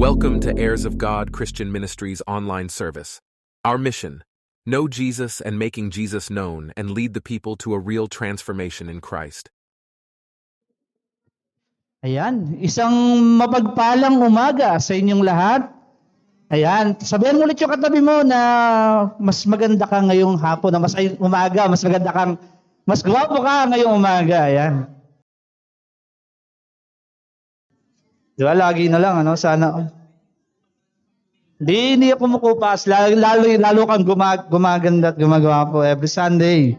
Welcome to Heirs of God Christian Ministries online service. Our mission: know Jesus and making Jesus known and lead the people to a real transformation in Christ. Ayan, isang mapagpalang umaga sa inyong lahat. Ayan, sabihan mo ulit yung katabi mo na mas maganda ka ngayong hapon, na umaga, mas maganda kang, mas gwapo ka ngayong umaga. Ayan. Di ba, lagi na lang, sana. Hindi ako kumukupas, lalo kang gumaganda at gumagwapo every Sunday.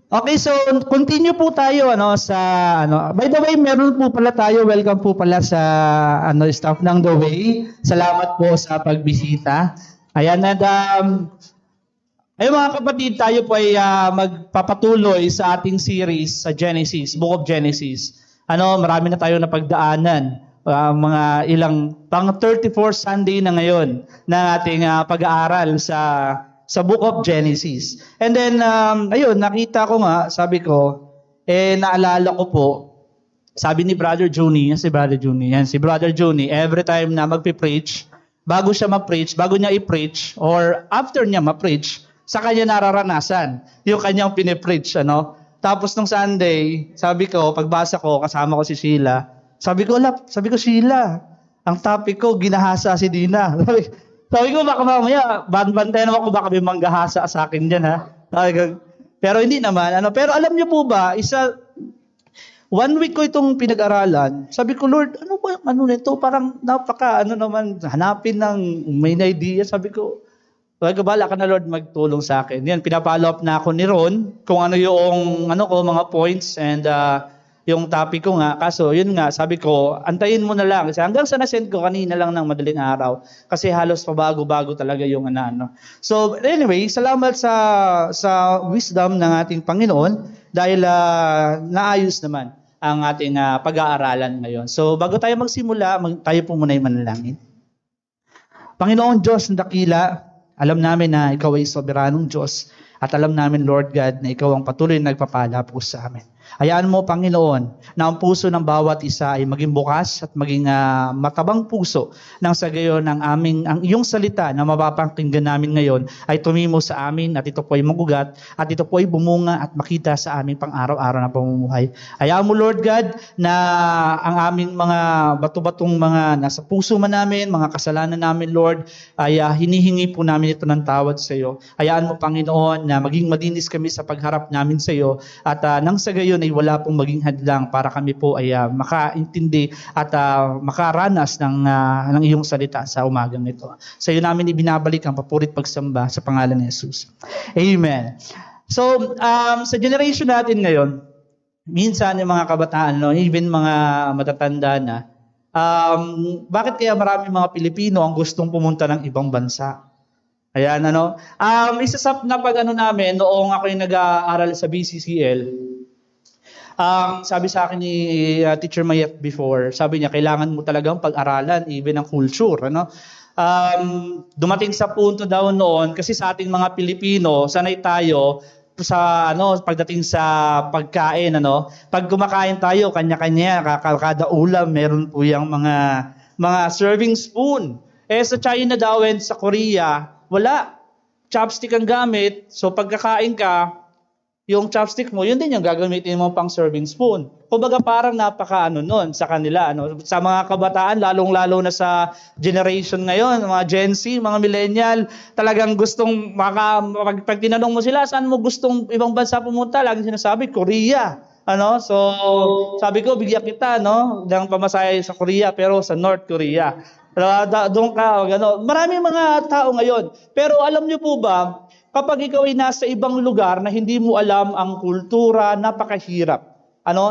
Okay, so continue po tayo By the way, meron po pala tayo, welcome po pala sa staff ng The Way. Salamat po sa pagbisita. Ayan, ayun mga kapatid, tayo po ay magpapatuloy sa ating series sa Genesis, Book of Genesis. Marami na tayo napagdaanan. Mga ilang pang 34 Sunday na ngayon na ating pag-aaral sa Book of Genesis. And then, ayun, nakita ko nga, sabi ko, naalala ko po, sabi ni Brother Juni, si Brother Juni, every time na magpipreach, bago siya ma-preach, bago niya i-preach, or after niya ma-preach, sa kanya nararanasan yung kanyang pinipreach, Tapos nung Sunday, sabi ko, pagbasa ko, kasama ko si Sheila, sabi ko, Sheila, ang topic ko, ginahasa si Dina. Sabi ko, baka mamaya, bantayan naman ko baka may manggahasa sa akin dyan, ha? Pero hindi naman. Pero alam niyo po ba, 1 week ko itong pinag-aralan, sabi ko, Lord, nito? Parang hanapin ng main idea. Sabi ko, bala ka na, Lord, magtulong sa akin. Yan, pinapollow up na ako ni Ron kung ano yung mga points and yung topic ko nga. Kaso, yun nga, sabi ko, antayin mo na lang. Kasi hanggang sa na-send ko kanina lang ng madaling araw. Kasi halos pabago-bago talaga yung So, anyway, salamat sa wisdom ng ating Panginoon dahil naayos naman ang ating pag-aaralan ngayon. So, bago tayo magsimula, tayo po muna yung manalangin. Panginoon Diyos ng dakila, alam namin na Ikaw ay soberanong Diyos at alam namin, Lord God, na Ikaw ang patuloy na nagpapala po sa amin. Hayaan mo, Panginoon, na ang puso ng bawat isa ay maging bukas at maging matabang puso nang sa gayon ang iyong salita na mapapakinggan namin ngayon ay tumimo sa amin at ito po ay magugat at ito po ay bumunga at makita sa aming pang-araw-araw na pamumuhay. Hayaan mo, Lord God, na ang aming mga bato-batong mga nasa puso man namin, mga kasalanan namin, Lord, ay hinihingi po namin ito ng tawad sa iyo. Hayaan mo, Panginoon, na maging madinis kami sa pagharap namin sa iyo at nang sa gayon ay wala pong maging hadlang para kami po ay makaintindi at makaranas ng iyong salita sa umagang ito. Sa iyo namin ibinabalik ang papurit pagsamba sa pangalan ni Jesus. Amen. So, sa generation natin ngayon, minsan yung mga kabataan, even mga matatanda na, bakit kaya marami mga Pilipino ang gustong pumunta ng ibang bansa? Ayan, isa sa namin, noong ako yung nag-aaral sa BCCL, sabi sa akin ni Teacher Mayet before, sabi niya, kailangan mo talagang pag-aralan, even ang culture. Dumating sa punto daw noon, kasi sa ating mga Pilipino, sanay tayo sa pagdating sa pagkain, pag kumakain tayo, kanya-kanya, kada ulam, meron po yung mga serving spoon. Sa China daw and sa Korea, wala. Chopstick ang gamit, so pagkakain ka, yung chopstick mo, yun din yung gagamitin mo pang serving spoon. Kumbaga parang napaka nun sa kanila. Sa mga kabataan, lalong-lalo na sa generation ngayon, mga Gen Z, mga millennial, talagang gustong, pag tinanong mo sila, saan mo gustong ibang bansa pumunta? Laging sinasabi, Korea. So, sabi ko, bigyan kita, ng pamasahe sa Korea, pero sa North Korea. Doon ka, Maraming mga tao ngayon. Pero alam niyo po ba, kapag ikaw ay nasa ibang lugar na hindi mo alam ang kultura, napakahirap.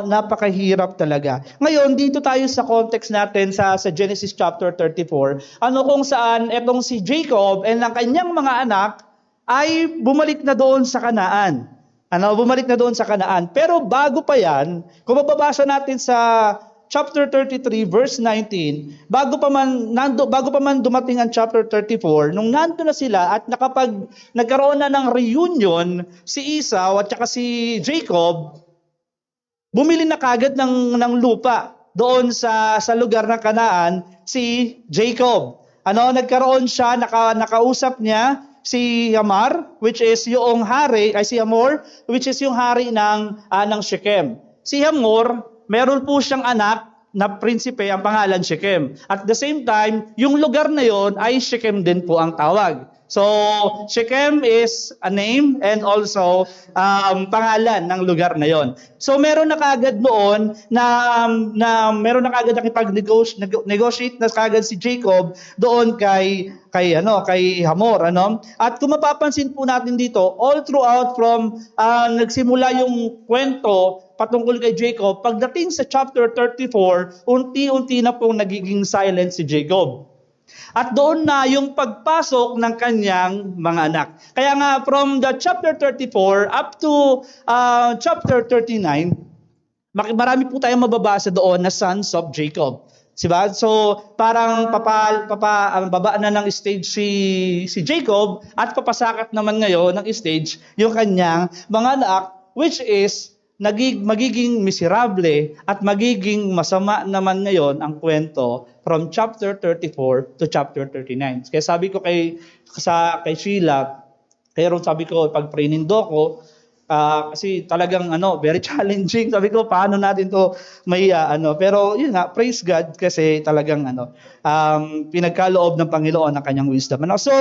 Napakahirap talaga. Ngayon, dito tayo sa context natin sa Genesis chapter 34, kung saan etong si Jacob and ang kanyang mga anak ay bumalik na doon sa Kanaan. Bumalik na doon sa Kanaan. Pero bago pa yan, kung mababasa natin sa chapter 33 verse 19, bago pa man dumating ang chapter 34, nung nandoon na sila at nagkaroon na ng reunion si Esau at saka si Jacob, bumili na kagad ng lupa doon sa lugar ng Kanaan si Jacob. Nagkaroon siya, nakausap niya si Hamor, which is yung hari ng Shechem. Si Hamor, meron po siyang anak na prinsipe, ang pangalan Shechem. At the same time, yung lugar na yon ay Shechem din po ang tawag. So, Shechem is a name and also pangalan ng lugar na yon. So, meron na kaagad noon na meron na kaagad nakipag-negotiate na kaagad si Jacob doon kay Hamor, At kung mapapansin po natin dito, all throughout from nagsimula yung kwento patungkol kay Jacob, pagdating sa chapter 34, unti-unti na pong nagiging silent si Jacob. At doon na yung pagpasok ng kanyang mga anak. Kaya nga from the chapter 34 up to chapter 39, marami po tayong mababasa doon na sons of Jacob. Diba? So parang baba na ng stage si Jacob at papasakat naman ngayon ng stage yung kanyang mga anak, which is magiging miserable at magiging masama naman ngayon ang kwento from chapter 34 to chapter 39. Kaya sabi ko kay Sheila, pero sabi ko pag prinindo ko, kasi talagang very challenging. Sabi ko paano natin to pero yun nga, praise God kasi talagang pinagkaloob ng Panginoon ang kanyang wisdom. So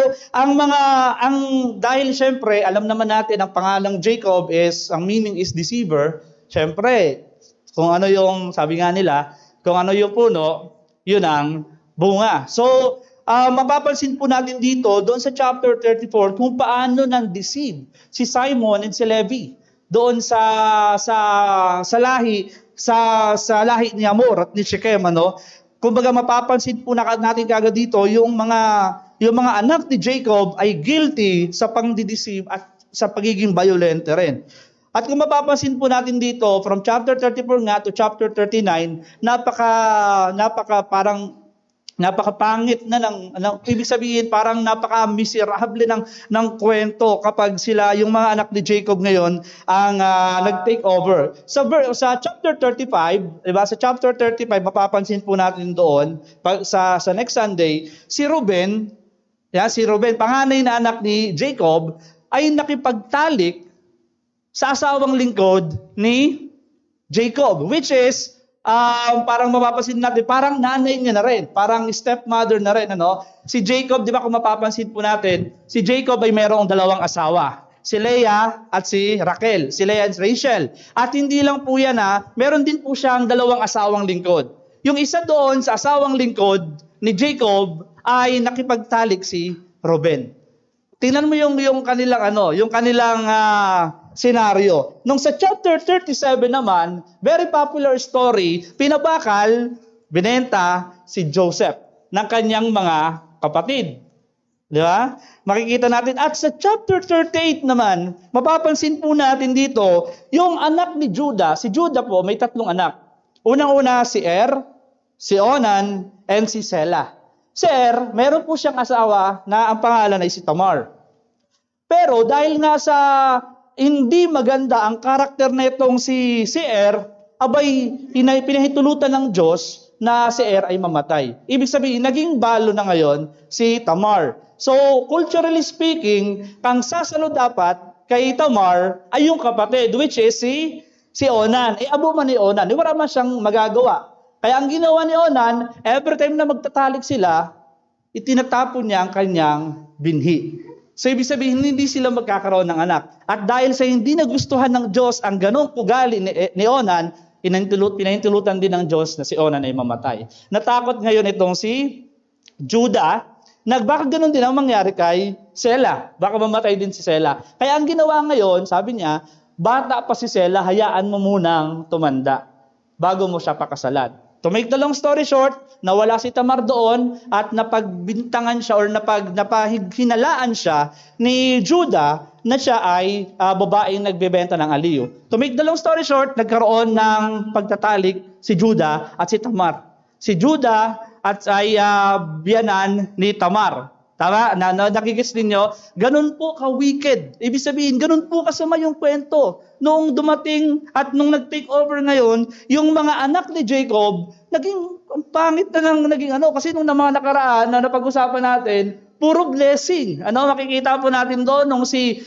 dahil syempre alam naman natin ang pangalang Jacob ang meaning is deceiver. Syempre kung ano yung sabi nga nila, kung ano yung puno, yun ang bunga. So mapapansin po natin dito, doon sa chapter 34, kung paano nang-deceive si Simon and si Levi doon sa lahi ni Hamor at ni Shechem, Kumbaga mapapansin po natin kagad dito, yung mga anak ni Jacob ay guilty sa pang-deceive at sa pagiging violent rin. At kung mapapansin po natin dito, from chapter 34 nga to chapter 39, napakapangit na ibig sabihin parang napaka-miserable ng kwento kapag yung mga anak ni Jacob ngayon ang nag-take over. Sa chapter 35, diba? Sa chapter 35 mapapansin po natin doon sa next Sunday, si Reuben, panganay na anak ni Jacob, ay nakipagtalik sa asawang lingkod ni Jacob, which is parang mapapansin natin, parang nanay niya na rin, parang stepmother na rin, Si Jacob, di ba kung mapapansin po natin, si Jacob ay mayroong dalawang asawa, si Leah at si Raquel, si Leah at Rachel. At hindi lang po yan meron din po siyang dalawang asawang lingkod. Yung isa doon sa asawang lingkod ni Jacob ay nakipagtalik si Reuben. Tingnan mo yung kanilang senaryo. Nung sa chapter 37 naman, very popular story, binenta si Joseph ng kanyang mga kapatid. Di ba? Makikita natin. At sa chapter 38 naman, mapapansin po natin dito, yung anak ni Judah, si Judah po, may 3 anak. Unang-una si si Onan, and si Selah. Si meron po siyang asawa na ang pangalan ay si Tamar. Pero dahil nga sa hindi maganda ang karakter na itong si abay pinahintulutan ng Diyos na si ay mamatay. Ibig sabihin, naging balo na ngayon si Tamar. So, culturally speaking, ang sasalo dapat kay Tamar ay yung kapatid, which is si Onan. Abo man ni Onan, wala man siyang magagawa. Kaya ang ginawa ni Onan, every time na magtatalik sila, itinatapon niya ang kanyang binhi. So, ibig sabihin, hindi sila magkakaroon ng anak. At dahil sa hindi nagustuhan ng Diyos ang ganong ugali ni Onan, pinahintulutan din ng Diyos na si Onan ay mamatay. Natakot ngayon itong si Judah, baka ganun din ang mangyari kay Selah. Baka mamatay din si Selah. Kaya ang ginawa ngayon, sabi niya, bata pa si Selah, hayaan mo munang tumanda bago mo siya pakasalan. To make the long story short, nawala si Tamar doon at napagbintangan siya or napaghinalaan siya ni Judah na siya ay babaeng nagbebenta ng aliw. To make the long story short, nagkaroon ng pagtatalik si Judah at si Tamar. Si Judah ay biyanan ni Tamar. Tama? Nakikits ninyo? Ganun po ka-wicked. Ibig sabihin, ganun po kasama yung kwento. Noong dumating at nung nag-take over ngayon, yung mga anak ni Jacob, naging ang pangit na naging kasi nung mga nakaraan na napag-usapan natin, puro blessing. Makikita po natin doon nung si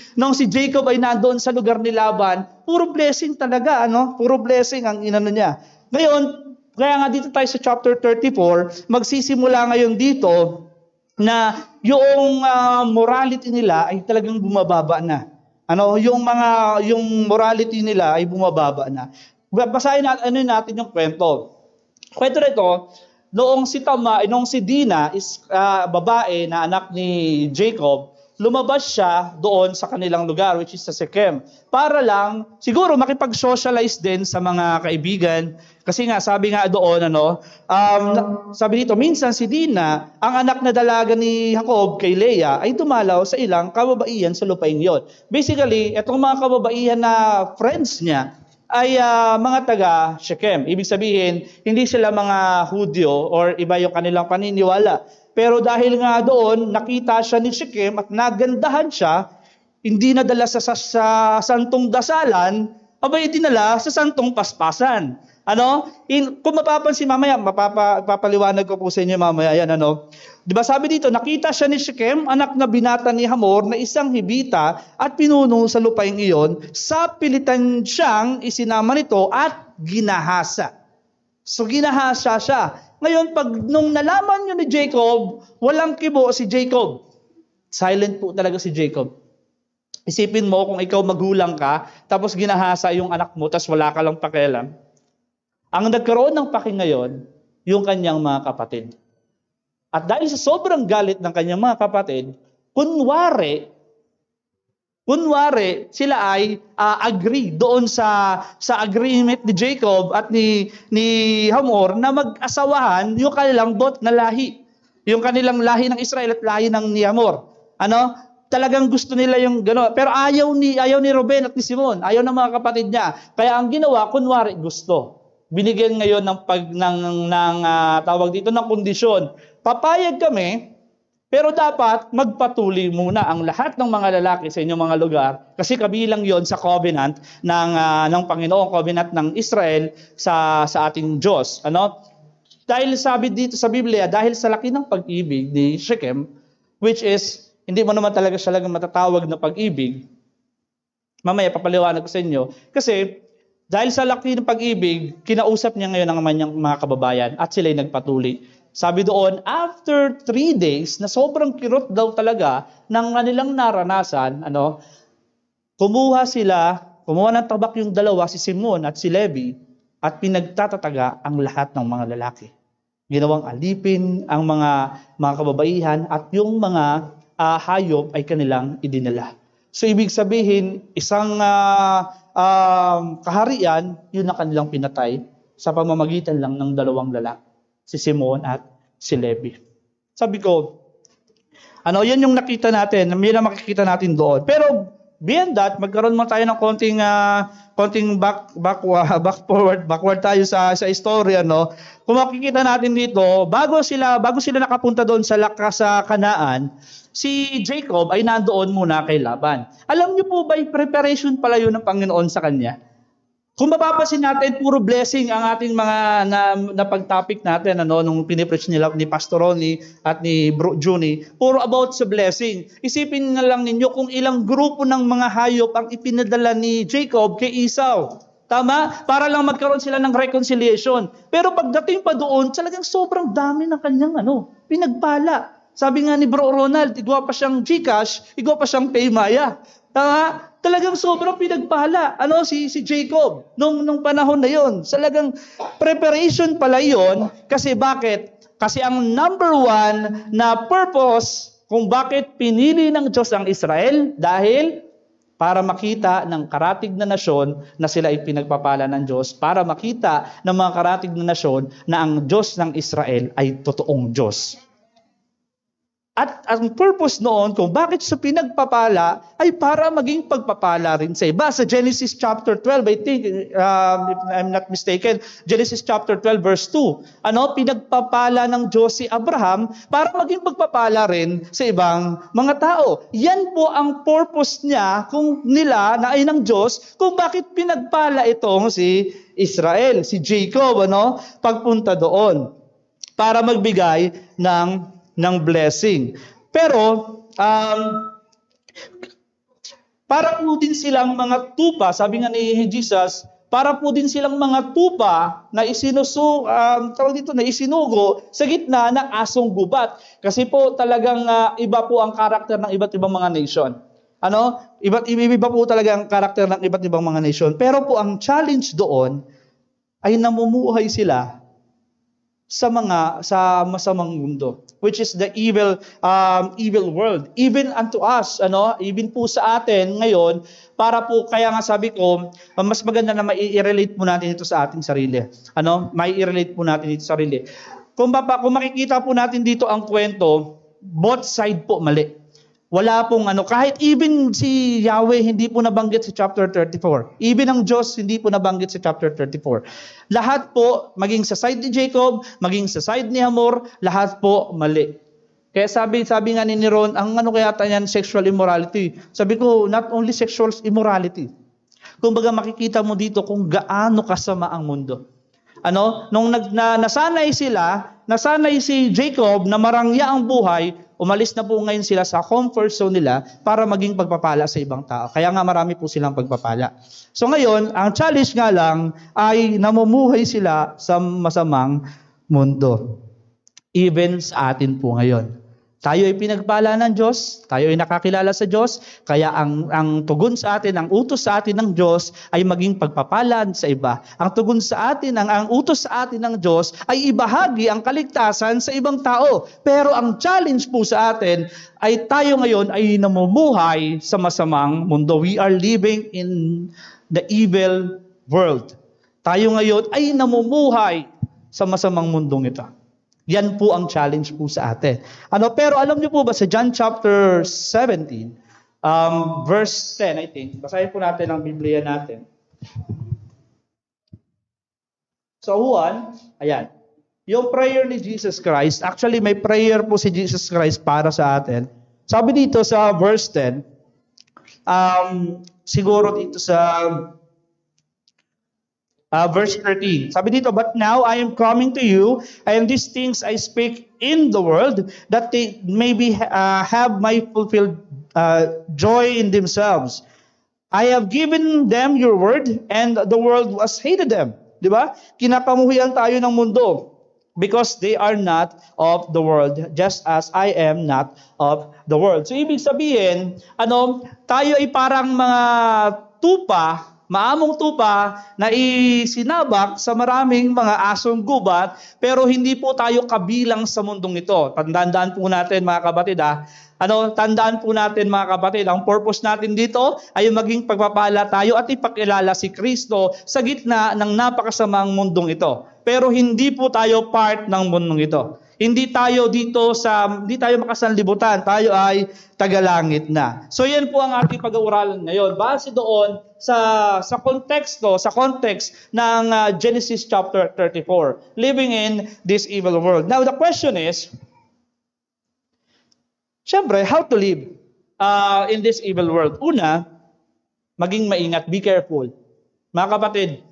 Jacob ay nandoon sa lugar ni Laban, puro blessing talaga, Puro blessing ang inano niya. Ngayon, kaya nga dito tayo sa chapter 34, magsisimula ngayon dito na yung morality nila ay talagang bumababa na. Yung morality nila ay bumababa na. Basahin natin yung kwento. Kwento nito, noong si Dina is babae na anak ni Jacob, lumabas siya doon sa kanilang lugar, which is sa Shechem, para lang siguro makipag-socialize din sa mga kaibigan. Kasi nga sabi nga doon sabi dito, minsan si Dina, ang anak na dalaga ni Jacob kay Leah, ay dumalaw sa ilang kababaihan sa lupain yon. Basically, itong mga kababaihan na friends niya ay mga taga Shechem. Ibig sabihin, hindi sila mga Hudyo or iba yung kanilang paniniwala. Pero dahil nga doon, nakita siya ni Shechem at nagandahan siya, hindi nadala sa santong dasalan, abay dinala sa santong paspasan. Kung mapapansin mamaya, papaliwanag ko po sa inyo mamaya yan, Di ba sabi dito, nakita siya ni Shechem, anak na binata ni Hamor, na isang hibita at pinuno sa lupaing iyon, sa pilitan siyang isinama nito at ginahasa. So ginahasa siya. Ngayon, nung nalaman nyo ni Jacob, walang kibo si Jacob. Silent po talaga si Jacob. Isipin mo kung ikaw magulang ka, tapos ginahasa yung anak mo, tapos wala ka lang pakialam. Ang nagkaroon ng paki ngayon, yung kanyang mga kapatid. At dahil sa sobrang galit ng kanyang mga kapatid, kunwari sila ay agree doon sa agreement ni Jacob at ni Hamor na mag-asawahan yung kanilang bot na lahi. Yung kanilang lahi ng Israel at lahi ng ni Hamor. Talagang gusto nila yung gano'n. Pero ayaw ni Ruben at ni Simon. Ayaw ng mga kapatid niya. Kaya ang ginawa, kunwari gusto. Binigyan ngayon ng tawag dito ng kondisyon. Papayag kami, pero dapat magpatuloy muna ang lahat ng mga lalaki sa inyong mga lugar kasi kabilang yon sa covenant ng Panginoon, covenant ng Israel sa ating Diyos. Dahil sabi dito sa Biblia, dahil sa laki ng pag-ibig ni Shechem, which is, hindi mo naman talaga siya lang matatawag na pag-ibig, mamaya papaliwanag ko sa inyo, kasi dahil sa laki ng pag-ibig, kinausap niya ngayon ang mga kababayan at sila'y nagpatuloy. Sabi doon, after 3 days, na sobrang kirot daw talaga ng kanilang naranasan, kumuha ng tabak yung dalawa, si Simon at si Levi, at pinagtatataga ang lahat ng mga lalaki. Ginawang alipin ang mga kababaihan at yung mga hayop ay kanilang idinala. So ibig sabihin, isang kaharian, yun na kanilang pinatay sa pamamagitan lang ng dalawang lalaki, si Simon at si Levi. Sabi ko, yan yung nakita natin, yan ang makikita natin doon. Pero beyond that, magkaroon mo tayo ng konting backward tayo sa istorya, Kung makikita natin dito, bago sila nakapunta doon sa Kanaan, si Jacob ay nandoon muna kay Laban. Alam niyo po ba, preparation pala yun ng Panginoon sa kanya? Kung mapapansin natin, puro blessing ang ating mga napag-topic natin, nung pinipreach nila ni Pastor Ronnie at ni Bro Juni, puro about sa blessing. Isipin na lang ninyo kung ilang grupo ng mga hayop ang ipinadala ni Jacob kay Esau. Tama? Para lang magkaroon sila ng reconciliation. Pero pagdating pa doon, talagang sobrang dami ng kanyang pinagpala. Sabi nga ni Bro Ronald, igwa pa siyang Gcash, igwa pa siyang Paymaya. Tama? Talagang sobrang pinagpala. Si Jacob nung panahon na yon. Talagang preparation pala yon. Kasi bakit? Kasi ang number 1 na purpose kung bakit pinili ng Diyos ang Israel, dahil para makita ng karatig na nasyon na sila ay pinagpapala ng Diyos, para makita ng mga karatig na nasyon na ang Diyos ng Israel ay totoong Diyos. At ang purpose noon kung bakit siya pinagpapala ay para maging pagpapala rin sa iba. Sa Genesis chapter 12, I think, if I'm not mistaken, Genesis chapter 12 verse 2, pinagpapala ng Diyos si Abraham para maging pagpapala rin sa ibang mga tao. Yan po ang purpose niya na ay ng Diyos kung bakit pinagpala itong si Israel, si Jacob, pagpunta doon para magbigay ng blessing. Pero, para po din silang mga tupa, sabi nga ni Jesus, para po din silang mga tupa na isinugo sa gitna ng asong gubat. Kasi po talagang iba po ang karakter ng iba't ibang mga nation. Iba po talaga ang karakter ng iba't ibang mga nation. Pero po ang challenge doon ay namumuhay sila sa masamang mundo, which is the evil world. Even unto us, even po sa atin ngayon, para po, kaya nga sabi ko, mas maganda na mai-relate po natin ito sa ating sarili. Mai-relate po natin ito sa sarili. Kung makikita po natin dito ang kwento, both side po mali. Wala pong kahit even si Yahweh hindi po nabanggit sa chapter 34. Even ang Diyos hindi po nabanggit sa chapter 34. Lahat po, maging sa side ni Jacob, maging sa side ni Hamor, lahat po mali. Kaya sabi nga ni Ron, ang kaya yan, sexual immorality. Sabi ko, not only sexual immorality. Kumbaga makikita mo dito kung gaano kasama ang mundo. Nung nasanay si Jacob na marangya ang buhay, umalis na po ngayon sila sa comfort zone nila para maging pagpapala sa ibang tao. Kaya nga marami po silang pagpapala. So ngayon, ang challenge nga lang ay namumuhay sila sa masamang mundo. Even sa atin po ngayon. Tayo ay pinagpala ng Diyos, tayo ay nakakilala sa Diyos, kaya ang tugon sa atin, ang utos sa atin ng Diyos ay maging pagpapalan sa iba. Ang tugon sa atin, ang utos sa atin ng Diyos ay ibahagi ang kaligtasan sa ibang tao. Pero ang challenge po sa atin ay tayo ngayon ay namumuhay sa masamang mundo. We are living in the evil world. Tayo ngayon ay namumuhay sa masamang mundong ito. Yan po ang challenge po sa atin. Pero alam niyo po ba sa John chapter 17, verse 10, I think. Basahin po natin ang Biblia natin. So, ayan. Yung prayer ni Jesus Christ, actually may prayer po si Jesus Christ para sa atin. Sabi dito sa verse 10, siguro dito sa verse 13. Sabi dito, "But now I am coming to you, and these things I speak in the world, that they may have my fulfilled joy in themselves. I have given them your word, and the world has hated them." Di ba? Kinapamuhian tayo ng mundo because they are not of the world, just as I am not of the world. So ibig sabihin, tayo ay parang mga maamong tupa na isinabak sa maraming mga asong gubat, pero hindi po tayo kabilang sa mundong ito. Tandaan po natin mga kapatid, tandaan po natin mga kapatid, ang purpose natin dito ay maging pagpapala tayo at ipakilala si Kristo sa gitna ng napakasamang mundong ito. Pero hindi po tayo part ng mundong ito. Hindi tayo makasanlibutan, tayo ay tagalangit na. So yan po ang ating pag-uuralan ngayon. Base doon sa context ng Genesis chapter 34, living in this evil world. Now the question is, syempre, how to live in this evil world? Una, maging maingat, be careful. Mga kapatid,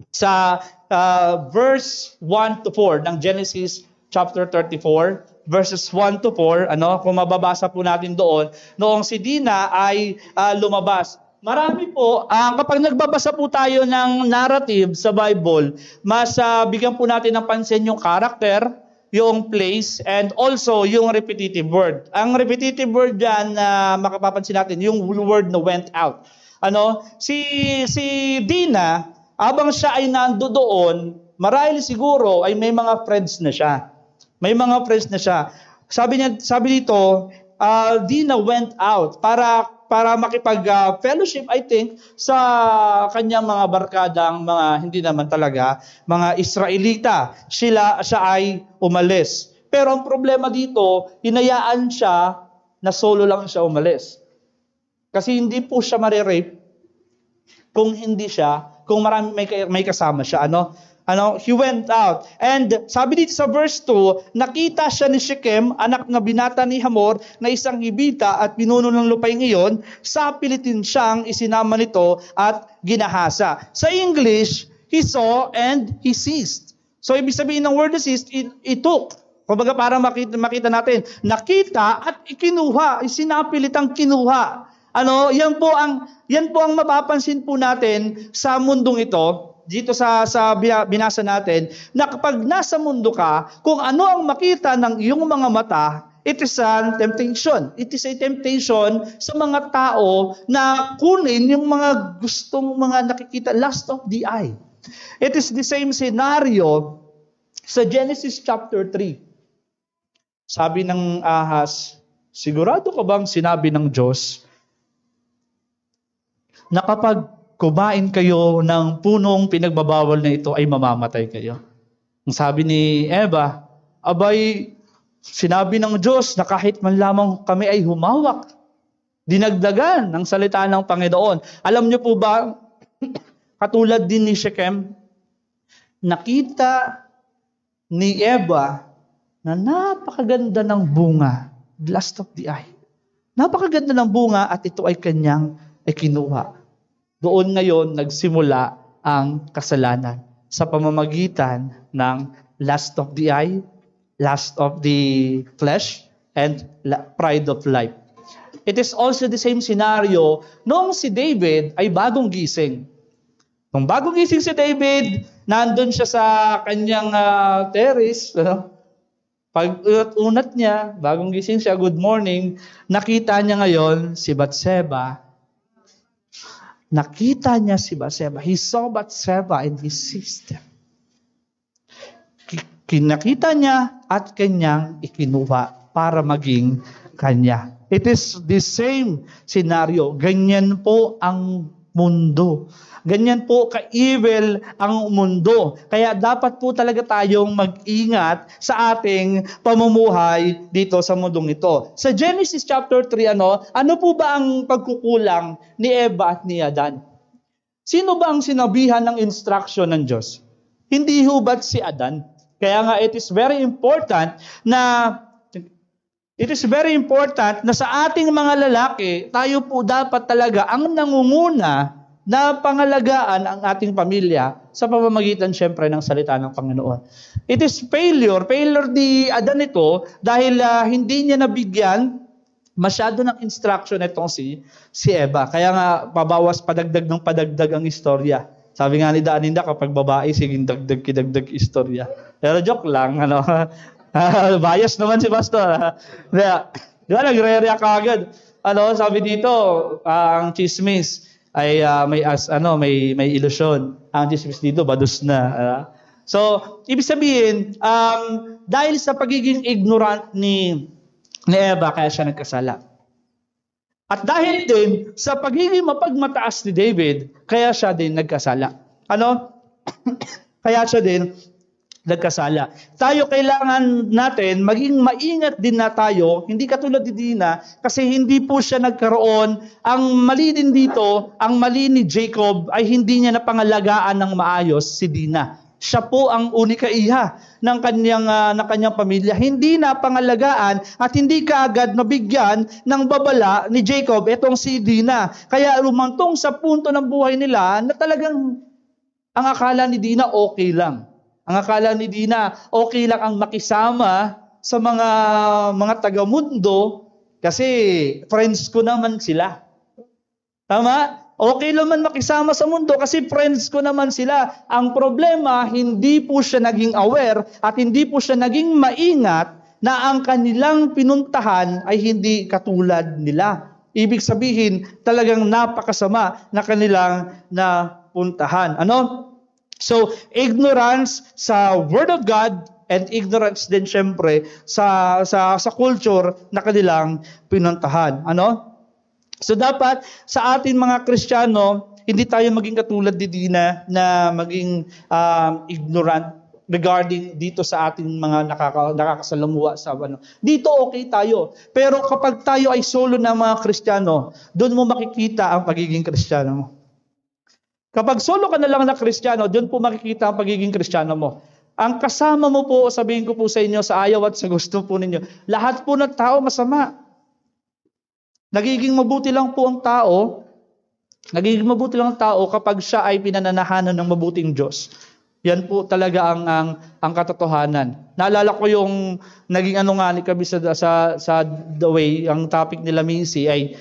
sa verse 1 to 4 ng Genesis chapter 34, verses 1 to 4, kung mababasa po natin doon, noong si Dina ay lumabas. Marami po, kapag nagbabasa po tayo ng narrative sa Bible, mas bigyan po natin ng pansin yung character, yung place, and also yung repetitive word. Ang repetitive word dyan na makapapansin natin, yung word na went out. Si Dina, abang siya ay nandoon, marahil siguro ay may mga friends na siya. Sabi dito, Dina went out para makipag-fellowship, I think, sa kanyang mga barkadang mga hindi naman talaga mga Israelita. Siya ay umalis. Pero ang problema dito, hinayaan siya na solo lang siya umalis. Kasi hindi po siya marirape kung marami may kasama siya. He went out. And sabi dito sa verse 2, nakita siya ni Shechem, anak na binata ni Hamor, na isang hibita at pinuno ng lupain iyon, sapilitin siyang isinama nito at ginahasa. Sa English, he saw and he seized. So ibig sabihin ng word seized, it took. Kumbaga para makita natin, nakita at ikinuha, isinapilitang kinuha. Yan po ang mapapansin po natin sa mundong ito. Dito sa binasa natin, na kapag nasa mundo ka, kung ano ang makita ng iyong mga mata, it is a temptation. It is a temptation sa mga tao na kunin yung mga gustong mga nakikita, lust of the eye. It is the same scenario sa Genesis chapter 3. Sabi ng Ahas, sigurado ka bang sinabi ng Diyos na kapag kumain kayo ng punong pinagbabawal na ito ay mamamatay kayo? Ang sabi ni Eva, abay, sinabi ng Diyos na kahit man lamang kami ay humawak, dinagdagan ng salita ng Panginoon. Alam niyo po ba, katulad din ni Shechem, nakita ni Eva na napakaganda ng bunga, lust of the eye. Napakaganda ng bunga at ito ay kanyang kinuha. Doon ngayon nagsimula ang kasalanan sa pamamagitan ng lust of the eye, lust of the flesh, and pride of life. It is also the same scenario nung si David ay bagong gising. Nung bagong gising si David, nandun siya sa kanyang terrace. Pag unat niya, bagong gising siya, good morning, nakita niya ngayon si Bathsheba. Nakita niya si Bathsheba. He saw Bathsheba and he seized them. Kinakita niya at kanyang ikinuha para maging kanya. It is the same scenario. Ganyan po ang mundo. Ganyan po ka-evil ang mundo. Kaya dapat po talaga tayong mag-ingat sa ating pamumuhay dito sa mundong ito. Sa Genesis chapter 3, ano po ba ang pagkukulang ni Eva at ni Adan? Sino ba ang sinabihan ng instruction ng Diyos? Hindi ho ba't si Adan? Kaya nga it is very important na sa ating mga lalaki, tayo po dapat talaga ang nangunguna na pangalagaan ang ating pamilya sa pamamagitan syempre ng salita ng Panginoon. It is failure ni Adan ito dahil hindi niya nabigyan masyado ng instruction itong si Eva. Kaya nga padagdag ng padagdag ang istorya. Sabi nga ni Daninda, kapag babae, siging dagdag istorya. Pero joke lang, bias naman si Pastor. Di ba, nagre-react ka agad. Sabi dito, ang chismis ay may ilusyon. Ang chismis dito, badus na. So, ibig sabihin, dahil sa pagiging ignorant ni Eva, kaya siya nagkasala. At dahil din sa pagiging mapagmataas ni David, kaya siya din nagkasala. Kaya siya din nagkasala. Tayo kailangan natin maging maingat din na tayo, hindi katulad ni Dina, kasi hindi po siya nagkaroon. Ang mali din dito, ang mali ni Jacob ay hindi niya napangalagaan ng maayos si Dina. Siya po ang unika iha ng kanyang pamilya. Hindi napangalagaan at hindi kaagad nabigyan ng babala ni Jacob itong si Dina. Kaya lumantong sa punto ng buhay nila na talagang ang akala ni Dina okay lang. Ang akala ni Dina okay lang ang makisama sa mga taga-mundo kasi friends ko naman sila. Tama? Okay naman makisama sa mundo kasi friends ko naman sila. Ang problema, hindi po siya naging aware at hindi po siya naging maingat na ang kanilang pinuntahan ay hindi katulad nila. Ibig sabihin, talagang napakasama na kanilang napuntahan. So, ignorance sa Word of God and ignorance din syempre sa culture na kanilang pinuntahan. So dapat sa atin mga Kristiyano, hindi tayo maging katulad ni Dina na maging ignorant regarding dito sa ating mga nakakasalamuha sa ano. Dito okay tayo. Pero kapag tayo ay solo na mga Kristiyano, doon mo makikita ang pagiging Kristiyano mo. Kapag solo ka na lang na Kristiyano, doon po makikita ang pagiging Kristiyano mo. Ang kasama mo po, sabihin ko po sa inyo, sa ayaw at sa gusto po ninyo, lahat po ng tao masama. Nagiging mabuti lang po ang tao, kapag siya ay pinananahanan ng mabuting Diyos. Yan po talaga ang katotohanan. Naalala ko yung naging ni kami sa The Way, ang topic nila Mincy ay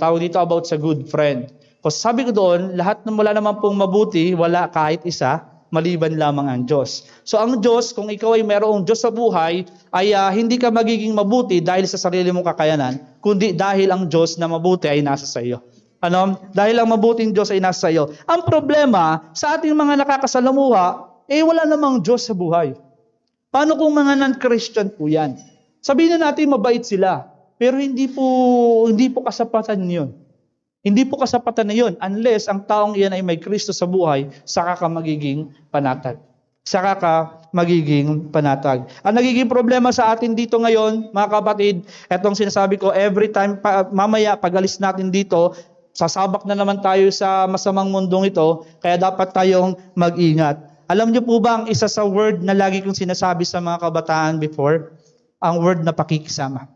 tawag dito about sa good friend. Kasi sabi ko doon, wala naman pong mabuti, wala kahit isa, maliban lamang ang Diyos. So ang Diyos, kung ikaw ay mayroong Diyos sa buhay, ay hindi ka magiging mabuti dahil sa sarili mong kakayanan, kundi dahil ang Diyos na mabuti ay nasa sa iyo. Dahil ang mabuting Diyos ay nasa iyo. Ang problema, sa ating mga nakakasalamuha, wala namang Diyos sa buhay. Paano kung mga non-Christian po yan? Sabihin na natin mabait sila, pero hindi po kasapatan yun. Hindi po kasapatan na yun unless ang taong iyan ay may Kristo sa buhay, saka ka magiging panatag. Ang nagiging problema sa atin dito ngayon, mga kapatid, etong sinasabi ko, every time, mamaya pag-alis natin dito, sasabak na naman tayo sa masamang mundong ito, kaya dapat tayong mag-ingat. Alam niyo po ba ang isa sa word na lagi kong sinasabi sa mga kabataan before? Ang word na pakikisama.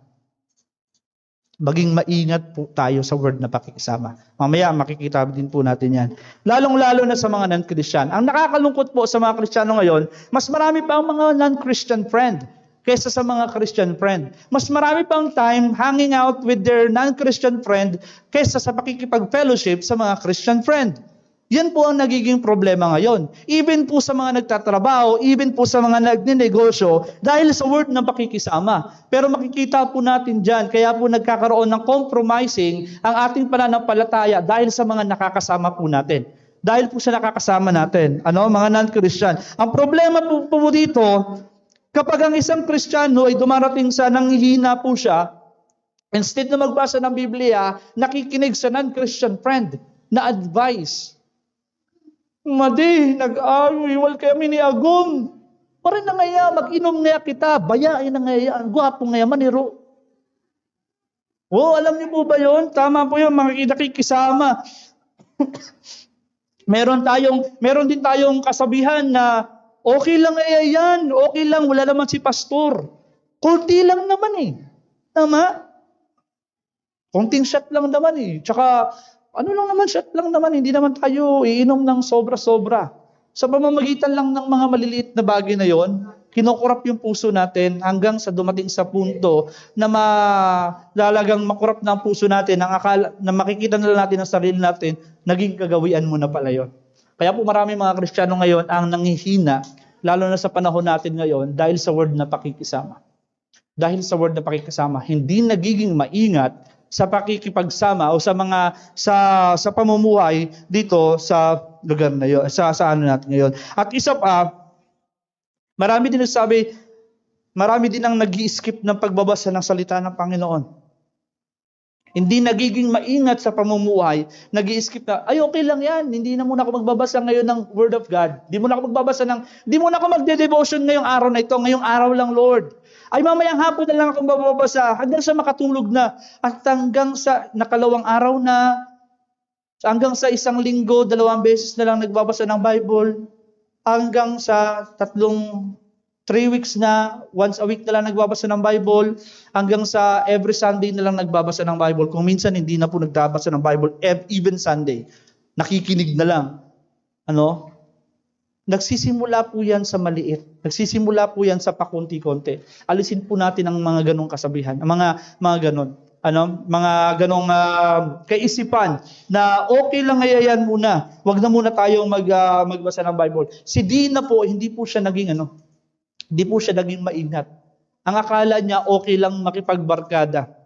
Maging maingat po tayo sa word na pakikisama. Mamaya makikita din po natin yan. Lalong-lalo na sa mga non-Christian. Ang nakakalungkot po sa mga Kristiyano ngayon, mas marami pa ang mga non-Christian friend kaysa sa mga Christian friend. Mas marami pang time hanging out with their non-Christian friend kaysa sa pakikipag-fellowship sa mga Christian friend. Yan po ang nagiging problema ngayon. Even po sa mga nagtatrabaho, even po sa mga nagnenegosyo, dahil sa word ng pakikisama. Pero makikita po natin dyan, kaya po nagkakaroon ng compromising ang ating pananampalataya dahil sa mga nakakasama po natin. Dahil po sa nakakasama natin, mga non-Christian. Ang problema po dito, kapag ang isang Kristiyano ay dumarating sa nanghihina po siya, instead na magbasa ng Biblia, nakikinig sa non-Christian friend na advice. Madi, nag-iwal kami ni Agum. Parin na ngaya, mag-inom ngaya kita. Bayain na ngaya, ang gwapo ngaya maniro. Alam niyo po ba yun? Tama po yun, nakikisama. meron din tayong kasabihan na okay lang yan, okay lang, wala naman si pastor. Kunti lang naman Tama? Kunting shot lang naman Tsaka, shot lang naman, hindi naman tayo iinom ng sobra-sobra. Sa pamamagitan lang ng mga maliliit na bagay na yon, kinukurap yung puso natin hanggang sa dumating sa punto na lalagang makurap na ang puso natin, na makikita na natin ang sarili natin, naging kagawian mo na pala yon. Kaya po marami mga Kristiyano ngayon ang nanghihina, lalo na sa panahon natin ngayon, dahil sa word na pakikisama. Dahil sa word na pakikisama, hindi nagiging maingat sa pakikipagsama o sa pamumuhay dito sa lugar na yun, sa natin ngayon. At isa pa, marami din ang nag-i-skip ng pagbabasa ng salita ng Panginoon. Hindi nagiging maingat sa pamumuhay, nag-i-skip na, okay lang yan, hindi na muna ako magbabasa ngayon ng Word of God. Hindi muna ako magde-devotion ngayong araw na ito, ngayong araw lang, Lord. Ay mamayang hapon na lang akong bababasa hanggang sa makatulog na. At hanggang sa nakalawang araw na, hanggang sa isang linggo, 2 beses na lang nagbabasa ng Bible, hanggang sa 3 weeks na, once a week na lang nagbabasa ng Bible, hanggang sa every Sunday na lang nagbabasa ng Bible. Kung minsan hindi na po nagbabasa ng Bible, even Sunday, nakikinig na lang. Nagsisimula po yan sa maliit. Nagsisimula po yan sa pakunti-kunti. Alisin po natin ang mga ganong kasabihan, mga ganon. Mga ganong kaisipan na okay lang ngayon muna. Huwag na muna tayong magbasa ng Bible. Si Dina po, hindi po siya naging maingat. Ang akala niya okay lang makipagbarkada.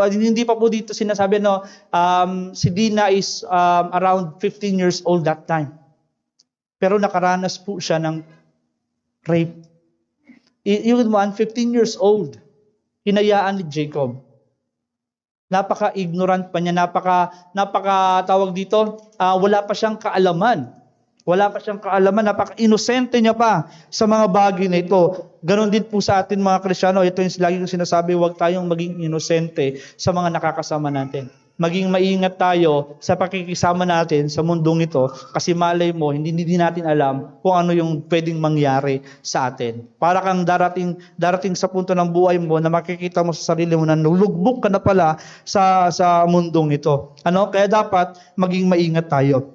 Hindi pa po dito sinasabi si Dina is around 15 years old that time. Pero nakaranas po siya ng rape. Yung 15 years old, hinayaan ni Jacob. Napaka-ignorant pa niya, napaka tawag dito, wala pa siyang kaalaman. Wala pa siyang kaalaman, napaka-inosente niya pa sa mga bagay na ito. Ganon din po sa atin mga Kristiyano, ito yung lagi kong sinasabi, huwag tayong maging inosente sa mga nakakasama natin. Maging maingat tayo sa pakikisama natin sa mundong ito kasi malay mo, hindi natin alam kung ano yung pwedeng mangyari sa atin. Para kang darating sa punto ng buhay mo na makikita mo sa sarili mo na nulugbok ka na pala sa mundong ito. Kaya dapat maging maingat tayo.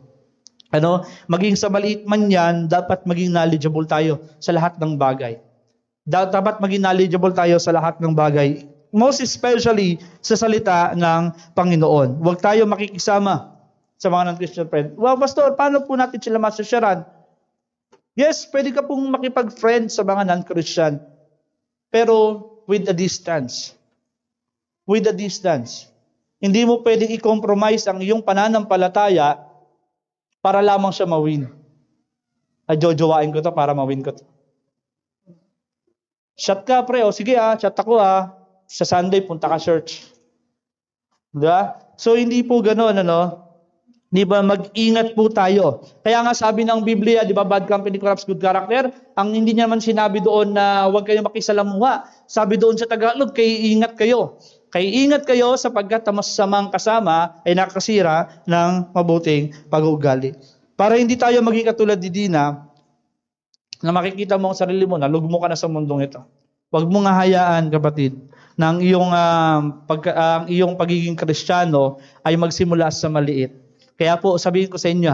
Maging sa maliit man yan, dapat maging knowledgeable tayo sa lahat ng bagay. Dapat maging knowledgeable tayo sa lahat ng bagay. Most especially sa salita ng Panginoon. Huwag tayo makikisama sa mga non-Christian friend. Well, Pastor, paano po natin sila masasyaran? Yes, pwede ka pong makipag-friend sa mga non-Christian. Pero with a distance. With a distance. Hindi mo pwedeng i-compromise ang iyong pananampalataya para lamang siya mawin. Jojowain ko to para mawin ko to. Shot ka, pre. O sige shot ako Sa Sunday, punta ka church. Diba? So, hindi po gano'n, Di ba? Mag-ingat po tayo. Kaya nga sabi ng Biblia, di ba, bad company corrupts good character. Ang hindi niya naman sinabi doon na huwag kayong makisalamuha. Sabi doon sa Tagalog, ingat kayo. Ingat kayo sapagkat ang masasamang kasama ay nakasira ng mabuting pag-uugali. Para hindi tayo maging katulad ni Dina, na makikita mo ang sarili mo, nalugmo ka na sa mundong ito. Huwag mong hahayaan, kapatid, na ang iyong pagiging Kristiyano ay magsimula sa maliit. Kaya po, sabihin ko sa inyo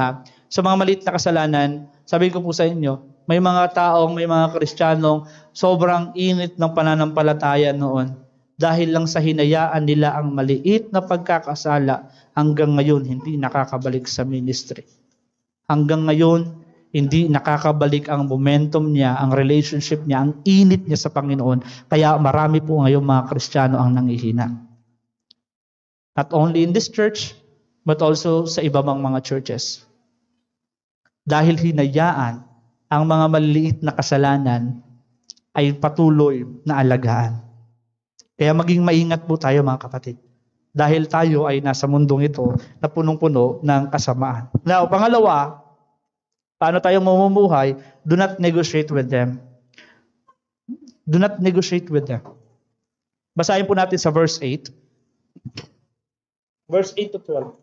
sa mga maliit na kasalanan, sabihin ko po sa inyo, may mga Kristiyanong sobrang init ng pananampalataya noon. Dahil lang sa hinayaan nila ang maliit na pagkakasala, hanggang ngayon hindi nakakabalik sa ministry. Hanggang ngayon, hindi nakakabalik ang momentum niya, ang relationship niya, ang init niya sa Panginoon. Kaya marami po ngayon mga Kristiyano ang nanghihina. Not only in this church, but also sa iba mang mga churches. Dahil hinayaan ang mga maliliit na kasalanan ay patuloy na alagaan. Kaya maging maingat po tayo mga kapatid. Dahil tayo ay nasa mundong ito na punong-puno ng kasamaan. Now, pangalawa, paano tayo mamumuhay? Do not negotiate with them. Do not negotiate with them. Basahin po natin sa verse 8. Verse 8 to 12.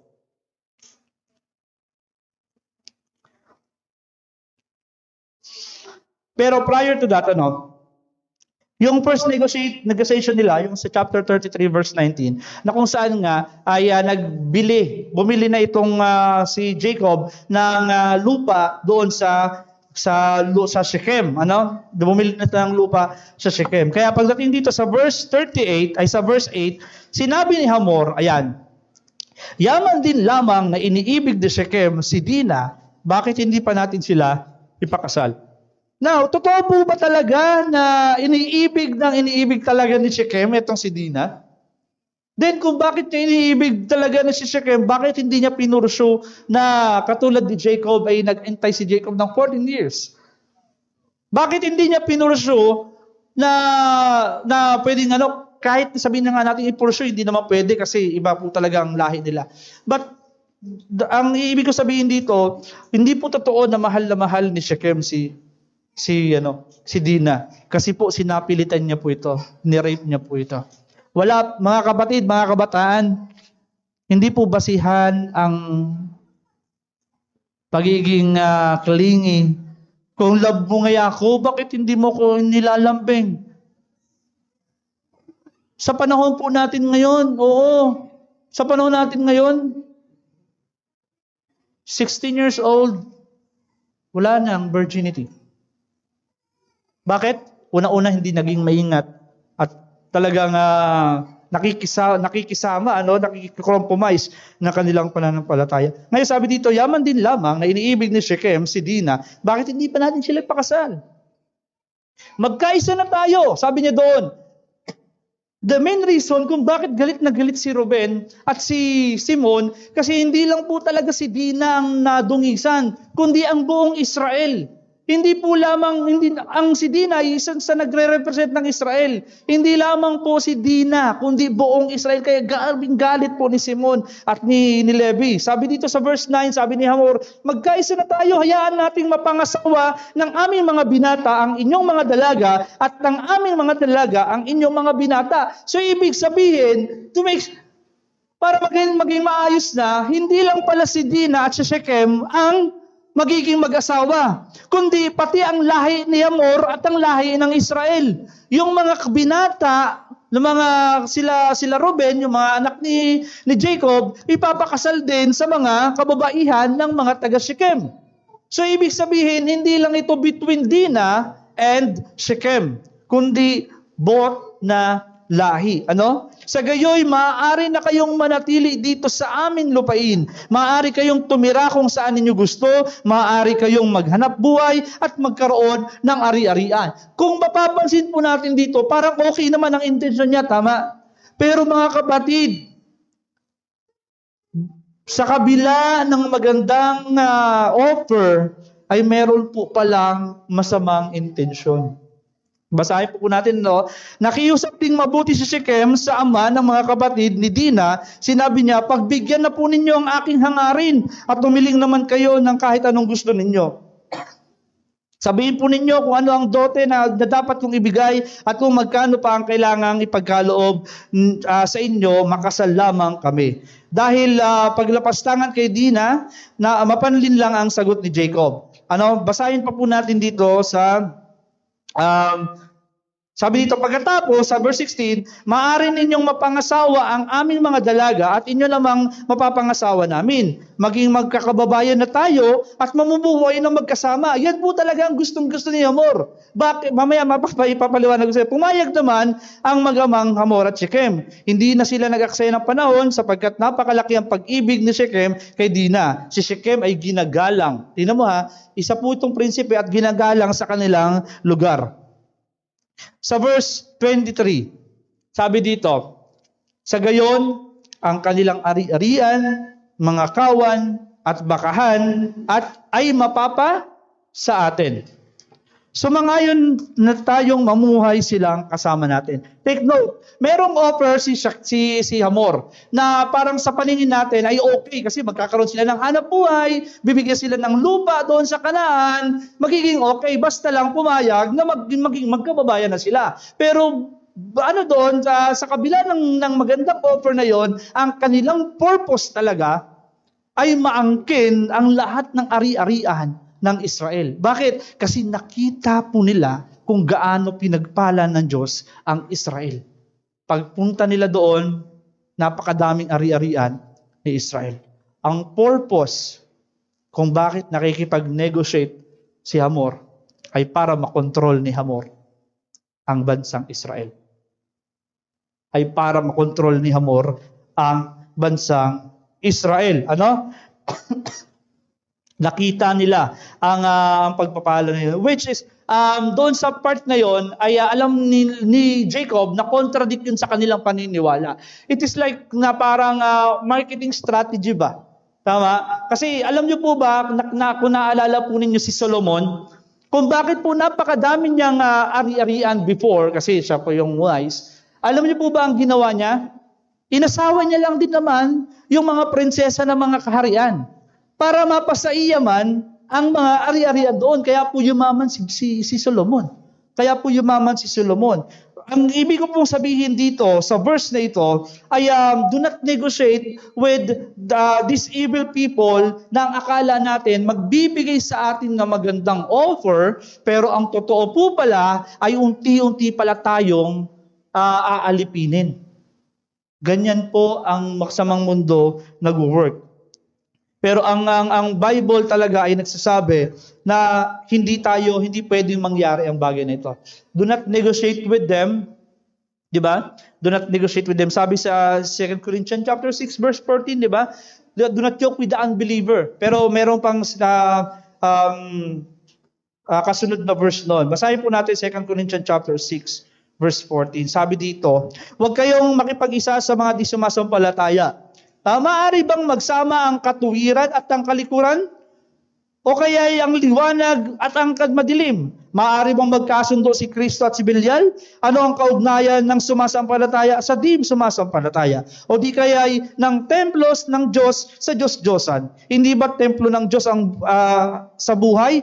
Pero prior to that, yung first negotiation nila, yung sa chapter 33 verse 19, na kung saan nga ay bumili na itong si Jacob ng lupa doon sa Shechem, Bumili na ng lupa sa Shechem. Kaya pagdating dito sa verse 38, ay sa verse 8, sinabi ni Hamor, yaman din lamang na iniibig ni Shechem si Dina, bakit hindi pa natin sila ipakasal? Now, totoo po ba talaga na iniibig talaga ni Shechem itong si Dina? Then kung bakit niya iniibig talaga ni si Shechem, bakit hindi niya pinurso na katulad ni Jacob ay nag-antay si Jacob ng 14 years? Bakit hindi niya pinurso na pwedeng kahit sabihin na nga natin ipurso, hindi naman pwede kasi iba po talaga ang lahi nila. But ang ibig ko sabihin dito, hindi po totoo na mahal ni Shechem si Dina. Kasi po sinapilitan niya po ito. Nirape niya po ito. Wala, mga kapatid, mga kabataan, hindi po basihan ang pagiging clingy. Kung love mo nga ako, bakit hindi mo ko nilalambing? Sa panahon po natin ngayon, sa panahon natin ngayon, 16 years old, wala na ang virginity. Bakit? Una-una hindi naging maingat at talagang nakikisama, nakikicompromise na kanilang pananampalataya. Ngayon sabi dito, yaman din lamang na iniibig ni Shechem si Dina, bakit hindi pa natin sila pakasal? Magkaisa na tayo, sabi niya doon. The main reason kung bakit galit na galit si Ruben at si Simon, kasi hindi lang po talaga si Dina ang nadungisan, kundi ang buong Israel. Hindi po lamang, ang si Dina ay isang sa nagre-represent ng Israel. Hindi lamang po si Dina, kundi buong Israel. Kaya galit po ni Simon at ni Levi. Sabi dito sa verse 9, sabi ni Hamor, magkaisa na tayo, hayaan nating mapangasawa ng aming mga binata ang inyong mga dalaga at ng aming mga dalaga ang inyong mga binata. So ibig sabihin, para maging maayos na, hindi lang pala si Dina at si Shechem ang magiging mag-asawa, kundi pati ang lahi ni Hamor at ang lahi ng Israel. Yung mga binata, yung mga sila Ruben, yung mga anak ni Jacob, ipapakasal din sa mga kababaihan ng mga taga Shechem. So ibig sabihin, hindi lang ito between Dina and Shechem, kundi both na lahi. Ano? Sa gayoy, maaari na kayong manatili dito sa aming lupain. Maaari kayong tumira kung saan ninyo gusto. Maaari kayong maghanap buhay at magkaroon ng ari-arian. Kung mapapansin po natin dito, parang okay naman ang intensyon niya, tama? Pero mga kapatid, sa kabila ng magandang offer, ay meron po palang masamang intensyon. Basahin po natin, no? Nakiusap ding mabuti si Shechem sa ama ng mga kapatid ni Dina. Sinabi niya, pagbigyan na po ninyo ang aking hangarin at tumiling naman kayo ng kahit anong gusto ninyo. Sabihin po ninyo kung ano ang dote na dapat kong ibigay at kung magkano pa ang kailangang ipagkaloob sa inyo, makasal lamang kami. Dahil paglapastangan kay Dina, na mapanlin lang ang sagot ni Jacob. Basahin pa po natin dito sa sabi dito, pagkatapos, sa verse 16, maaari ninyong mapangasawa ang aming mga dalaga at inyo lamang mapapangasawa namin. Maging magkakababayan na tayo at mamumuhay na magkasama. Yan po talaga ang gustong-gusto ni Hamor. Bakit? Mamaya mapapaliwanag ko sa'yo. Pumayag naman ang magamang Hamor at Shechem. Hindi na sila nag-aksaya ng panahon sapagkat napakalaki ang pag-ibig ni Shechem kay Dina. Si Shechem ay ginagalang. Tingnan mo ha, isa po itong prinsipe at ginagalang sa kanilang lugar. Sa verse 23, sabi dito, sa gayon, ang kanilang ari-arian, mga kawan, at bakahan, at ay mapapa sa atin. Sumangayon na tayong mamuhay silang kasama natin. Take note, merong offer si Hamor na parang sa paningin natin ay okay kasi magkakaroon sila ng hanap buhay, bibigyan sila ng lupa doon sa Kanaan, magiging okay basta lang pumayag na maging magkababayan na sila. Pero doon sa kabila ng magandang offer na yon, ang kanilang purpose talaga ay maangkin ang lahat ng ari-arian ng Israel. Bakit? Kasi nakita po nila kung gaano pinagpala ng Diyos ang Israel. Pagpunta nila doon, napakadaming ari-arian ni Israel. Ang purpose kung bakit nakikipag-negotiate si Hamor ay para makontrol ni Hamor ang bansang Israel. Ay para makontrol ni Hamor ang bansang Israel. Nakita nila ang pagpapala nila. Which is, doon sa part na yon ay alam ni Jacob na contradict yun sa kanilang paniniwala. It is like na parang marketing strategy ba? Tama? Kasi alam niyo po ba, kung naalala po ninyo si Solomon, kung bakit po napakadami niyang ari-arian before, kasi siya po yung wise, alam niyo po ba ang ginawa niya? Inasawa niya lang din naman yung mga prinsesa ng mga kaharian para mapasaiyaman ang mga ari-arian doon. Kaya po yumaman si Solomon. Ang ibig ko pong sabihin dito sa verse na ito ay do not negotiate with these evil people na ang akala natin magbibigay sa atin ng magandang offer, pero ang totoo po pala ay unti-unti pala tayong aalipinin. Ganyan po ang masamang mundo nag-work. Pero ang Bible talaga ay nagsasabi na hindi pwedeng mangyari ang bagay na ito. Do not negotiate with them. Di ba? Do not negotiate with them. Sabi sa 2 Corinthians chapter 6 verse 14, di ba? Do not joke with the unbeliever. Pero meron pang kasunod na verse noon. Basahin po natin 2 Corinthians chapter 6 verse 14. Sabi dito, huwag kayong makipag-isa sa mga di sumasampalataya. Maaari bang magsama ang katuwiran at ang kalikuran? O kaya ang liwanag at ang madilim? Maaari bang magkasundo si Kristo at si Belial? Ano ang kaugnayan ng sumasampalataya sa di sumasampalataya? O di kaya ng templos ng Diyos sa Diyos-Diyosan? Hindi ba templo ng Diyos ang sa buhay?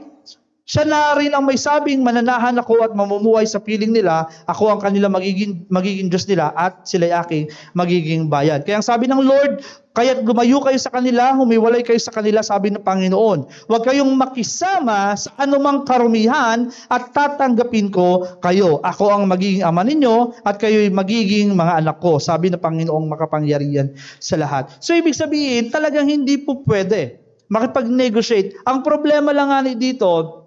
Siya na rin ang may sabing, mananahan ako at mamumuhay sa piling nila, ako ang kanila magiging Diyos nila at sila'y aking magiging bayan. Kaya ang sabi ng Lord, kaya't lumayo kayo sa kanila, humiwalay kayo sa kanila, sabi ng Panginoon. Huwag kayong makisama sa anumang karumihan at tatanggapin ko kayo. Ako ang magiging ama ninyo at kayo'y magiging mga anak ko, sabi ng Panginoong makapangyarihan sa lahat. So ibig sabihin, talagang hindi po pwede makipag-negotiate. Ang problema lang nga dito,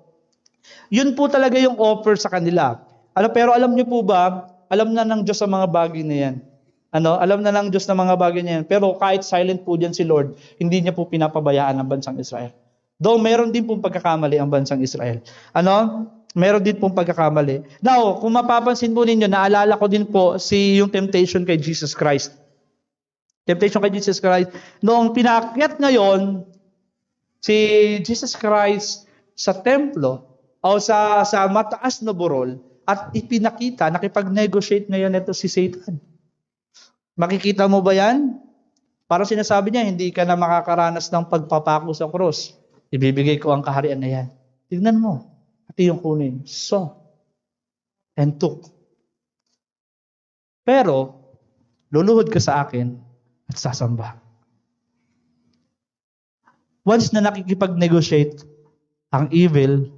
yun po talaga yung offer sa kanila. Pero alam niyo po ba, alam na ng Diyos ang mga bagay na yan. Alam na ng Diyos ng mga bagay na yan. Pero kahit silent po dyan si Lord, hindi niya po pinapabayaan ang bansang Israel. Though meron din pong pagkakamali ang bansang Israel. Meron din pong pagkakamali. Now, kung mapapansin po ninyo, naalala ko din po yung temptation kay Jesus Christ. Temptation kay Jesus Christ. Noong pinakyat ngayon, si Jesus Christ sa templo, o sa mataas na burol, at ipinakita, nakipag-negotiate ngayon ito si Satan. Makikita mo ba yan? Parang sinasabi niya, hindi ka na makakaranas ng pagpapako sa krus. Ibibigay ko ang kaharian na yan. Tignan mo. At yung kunin. So, and took. Pero, luluhod ka sa akin at sasamba. Once na nakikipag-negotiate ang evil,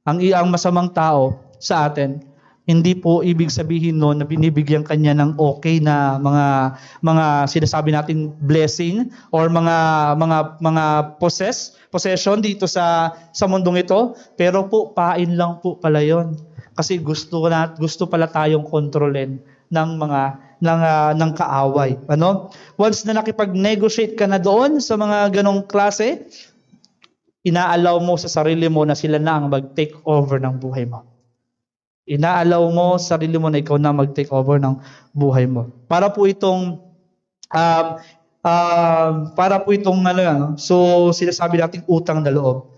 ang masamang tao sa atin, hindi po ibig sabihin noon na binibigyan kanya ng okay na mga sinasabi nating blessing or mga possession dito sa mundong ito, pero po pain lang po pala 'yon. Kasi gusto pala tayong kontrolin ng kaaway. Once na nakipag-negotiate ka na doon sa mga ganong klase, inaalaw mo sa sarili mo na sila na ang mag-take over ng buhay mo. Inaalaw mo sa sarili mo na ikaw na mag-take over ng buhay mo. Para po itong so sinasabi nating utang na loob.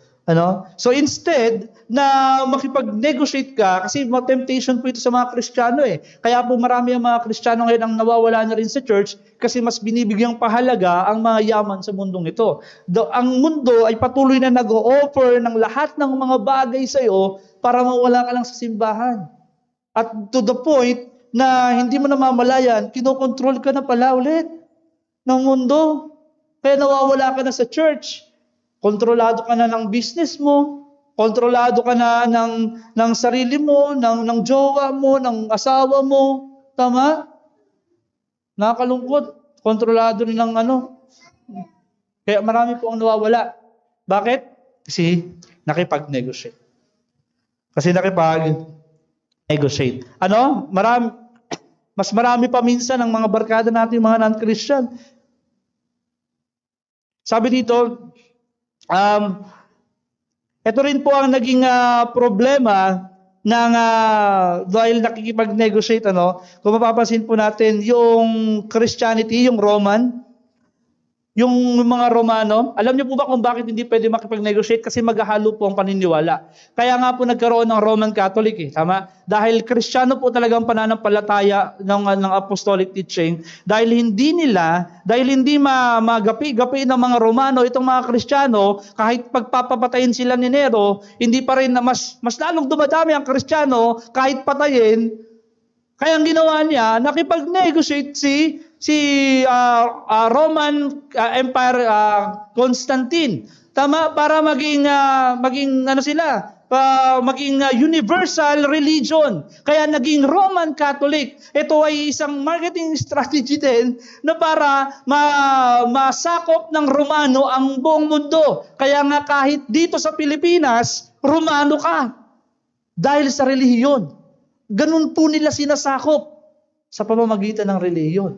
So instead na makipag-negotiate ka, kasi temptation po ito sa mga Kristiyano Kaya po marami ang mga Kristiyano ngayon ang nawawala na rin sa church kasi mas binibigyang pahalaga ang mga yaman sa mundong ito. Ang mundo ay patuloy na nag-o-offer ng lahat ng mga bagay sa iyo para mawala ka lang sa simbahan. At to the point na hindi mo namamalayan, kinokontrol ka na pala ulit ng mundo. Kaya nawawala ka na sa church. Kontrolado ka na ng business mo, kontrolado ka na ng sarili mo, ng jowa mo, ng asawa mo. Tama? Nakakalungkot. Kontrolado rin ng Kaya marami po ang nawawala. Bakit? Kasi nakipag-negotiate. Mas marami pa minsan ang mga barkada natin, mga non-Christian. Sabi dito, ito rin po ang naging problema ng dahil nakikipag-negotiate. Kung mapapansin po natin, yung Christianity, yung Roman, yung mga Romano, alam niyo po ba kung bakit hindi pwede makipag-negotiate? Kasi maghahalo po ang paniniwala. Kaya nga po nagkaroon ng Roman Catholic. Tama? Dahil Kristiyano po talagang pananampalataya ng apostolic teaching. Dahil hindi magapi-gapi ng mga Romano, itong mga Kristiyano, kahit pagpapatayin sila ni Nero, hindi pa rin na mas lalong dumadami ang Kristiyano kahit patayin. Kaya ang ginawa niya, nakipag-negotiate si Roman Empire Constantine. Tama, para maging universal religion. Kaya naging Roman Catholic. Ito ay isang marketing strategy din na para masakop ng Romano ang buong mundo. Kaya nga kahit dito sa Pilipinas, Romano ka. Dahil sa relihiyon. Ganun po nila sinasakop sa pamamagitan ng relihiyon.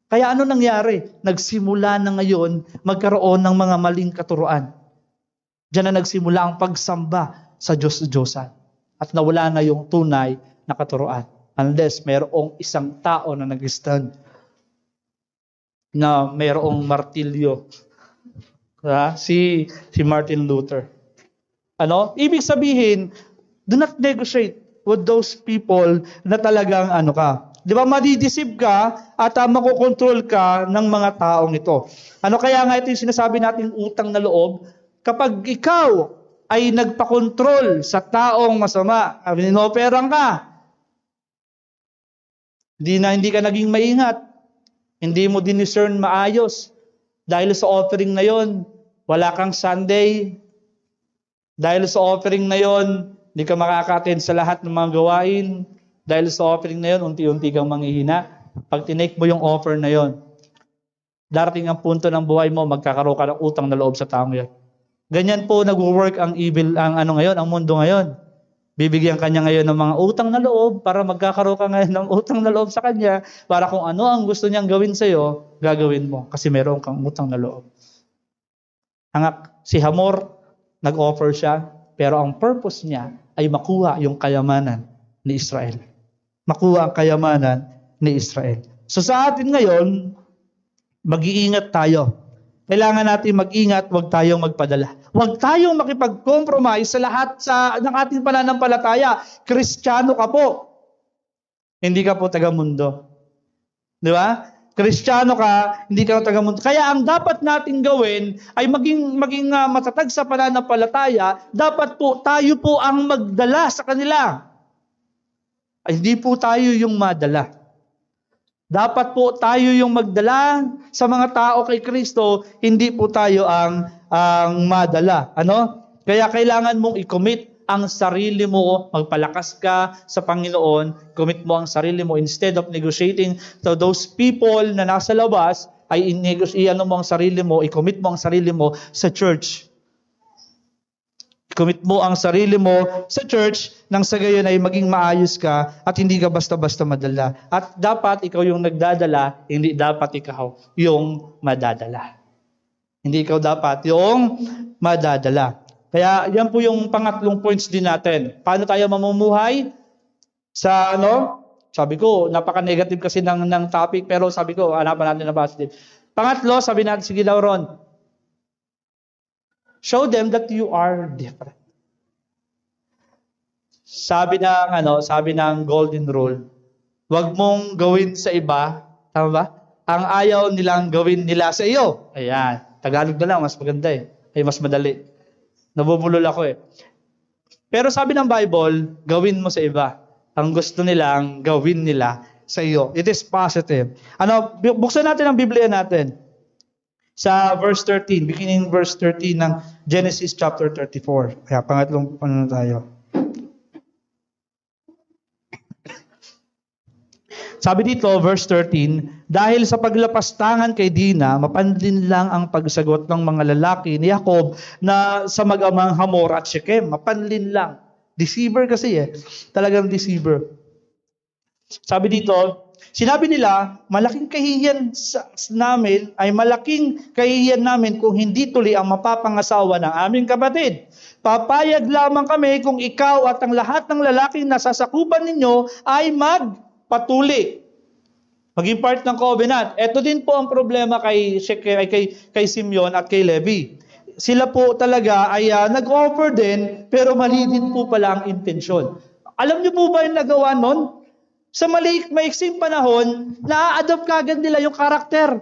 Kaya ano nangyari? Nagsimula na ngayon magkaroon ng mga maling katuruan. Diyan na nagsimula ang pagsamba sa Diyos-Diyosan. At nawala na yung tunay na katuruan. Unless mayroong isang tao na nag-stand na mayroong martilyo. Si Martin Luther. Ibig sabihin, do not negotiate with those people na talagang di ba, madideceive ka at makokontrol ka ng mga taong ito. Kaya nga ito yung sinasabi natin utang na loob. Kapag ikaw ay nagpakontrol sa taong masama, inoperang ka, hindi ka naging maingat, hindi mo discern maayos, dahil sa offering na yon, wala kang Sunday, dahil sa offering na yon, hindi ka makaka-attend sa lahat ng mga gawain, dahil sa offering na yon, unti-unti kang manghihina. Pag tinake mo yung offer na yon, darating ang punto ng buhay mo, magkakaroon ka ng utang na loob sa taong yan. Ganyan po nag-work ang evil, ang mundo ngayon. Bibigyan kanya ngayon ng mga utang na loob para magkakaroon ka ngayon ng utang na loob sa kanya para kung ano ang gusto niyang gawin sa'yo, gagawin mo kasi meron kang utang na loob. Si Hamor, nag-offer siya, pero ang purpose niya ay makuha yung kayamanan ni Israel. Makuha ang kayamanan ni Israel. So sa atin ngayon, mag-iingat tayo. Kailangan natin mag-ingat, huwag tayong magpadala. Huwag tayong makipag-compromise sa lahat ng ating pananampalataya. Kristiyano ka po. Hindi ka po taga-mundo. Di ba? Kristiyano ka, hindi ka taga-mundo. Kaya ang dapat natin gawin ay maging matatag sa pananampalataya. Dapat po tayo po ang magdala sa kanila. Ay, hindi po tayo yung madala. Dapat po tayo yung magdala sa mga tao kay Kristo, hindi po tayo ang madala. Kaya kailangan mong i-commit ang sarili mo, magpalakas ka sa Panginoon, commit mo ang sarili mo instead of negotiating to those people na nasa labas, ay i-commit mo ang sarili mo sa church. Commit mo ang sarili mo sa church nang sa gayon ay maging maayos ka at hindi ka basta-basta madala. At dapat ikaw yung nagdadala, hindi dapat ikaw yung madadala. Hindi ikaw dapat yung madadala. Kaya yan po yung pangatlong points din natin. Paano tayo mamumuhay? Sabi ko, napaka-negative kasi ng topic, pero sabi ko, hanapan natin na positive. Pangatlo, sabi natin, sige daw Ron, show them that you are different. Sabi ng golden rule, huwag mong gawin sa iba, tama ba? Ang ayaw nilang gawin nila sa iyo. Ayan, Tagalog na lang, mas maganda Ay, mas madali. Nabubulol ako Pero sabi ng Bible, gawin mo sa iba. Ang gusto nilang gawin nila sa iyo. It is positive. Buksan natin ang Biblia natin. Sa verse 13, beginning verse 13 ng Genesis chapter 34. Kaya pangatlong tayo. Sabi dito, verse 13, dahil sa paglapastangan kay Dina, mapanlin lang ang pagsagot ng mga lalaki ni Jacob na sa mag-amang Hamor at Shechem. Mapanlin lang. Deceiver kasi Talagang deceiver. Sabi dito, sinabi nila, malaking kahihiyan namin kung hindi tuloy ang mapapangasawa ng aming kapatid. Papayag lamang kami kung ikaw at ang lahat ng lalaking nasasakupan ninyo ay magpatuli. Maging part ng covenant. Ito din po ang problema kay Simeon at kay Levi. Sila po talaga ay nag-offer din, pero mali din po pala ang intensyon. Alam niyo po ba yung nagawa nun? Sa maiksing panahon, na-adopt kagad nila yung karakter.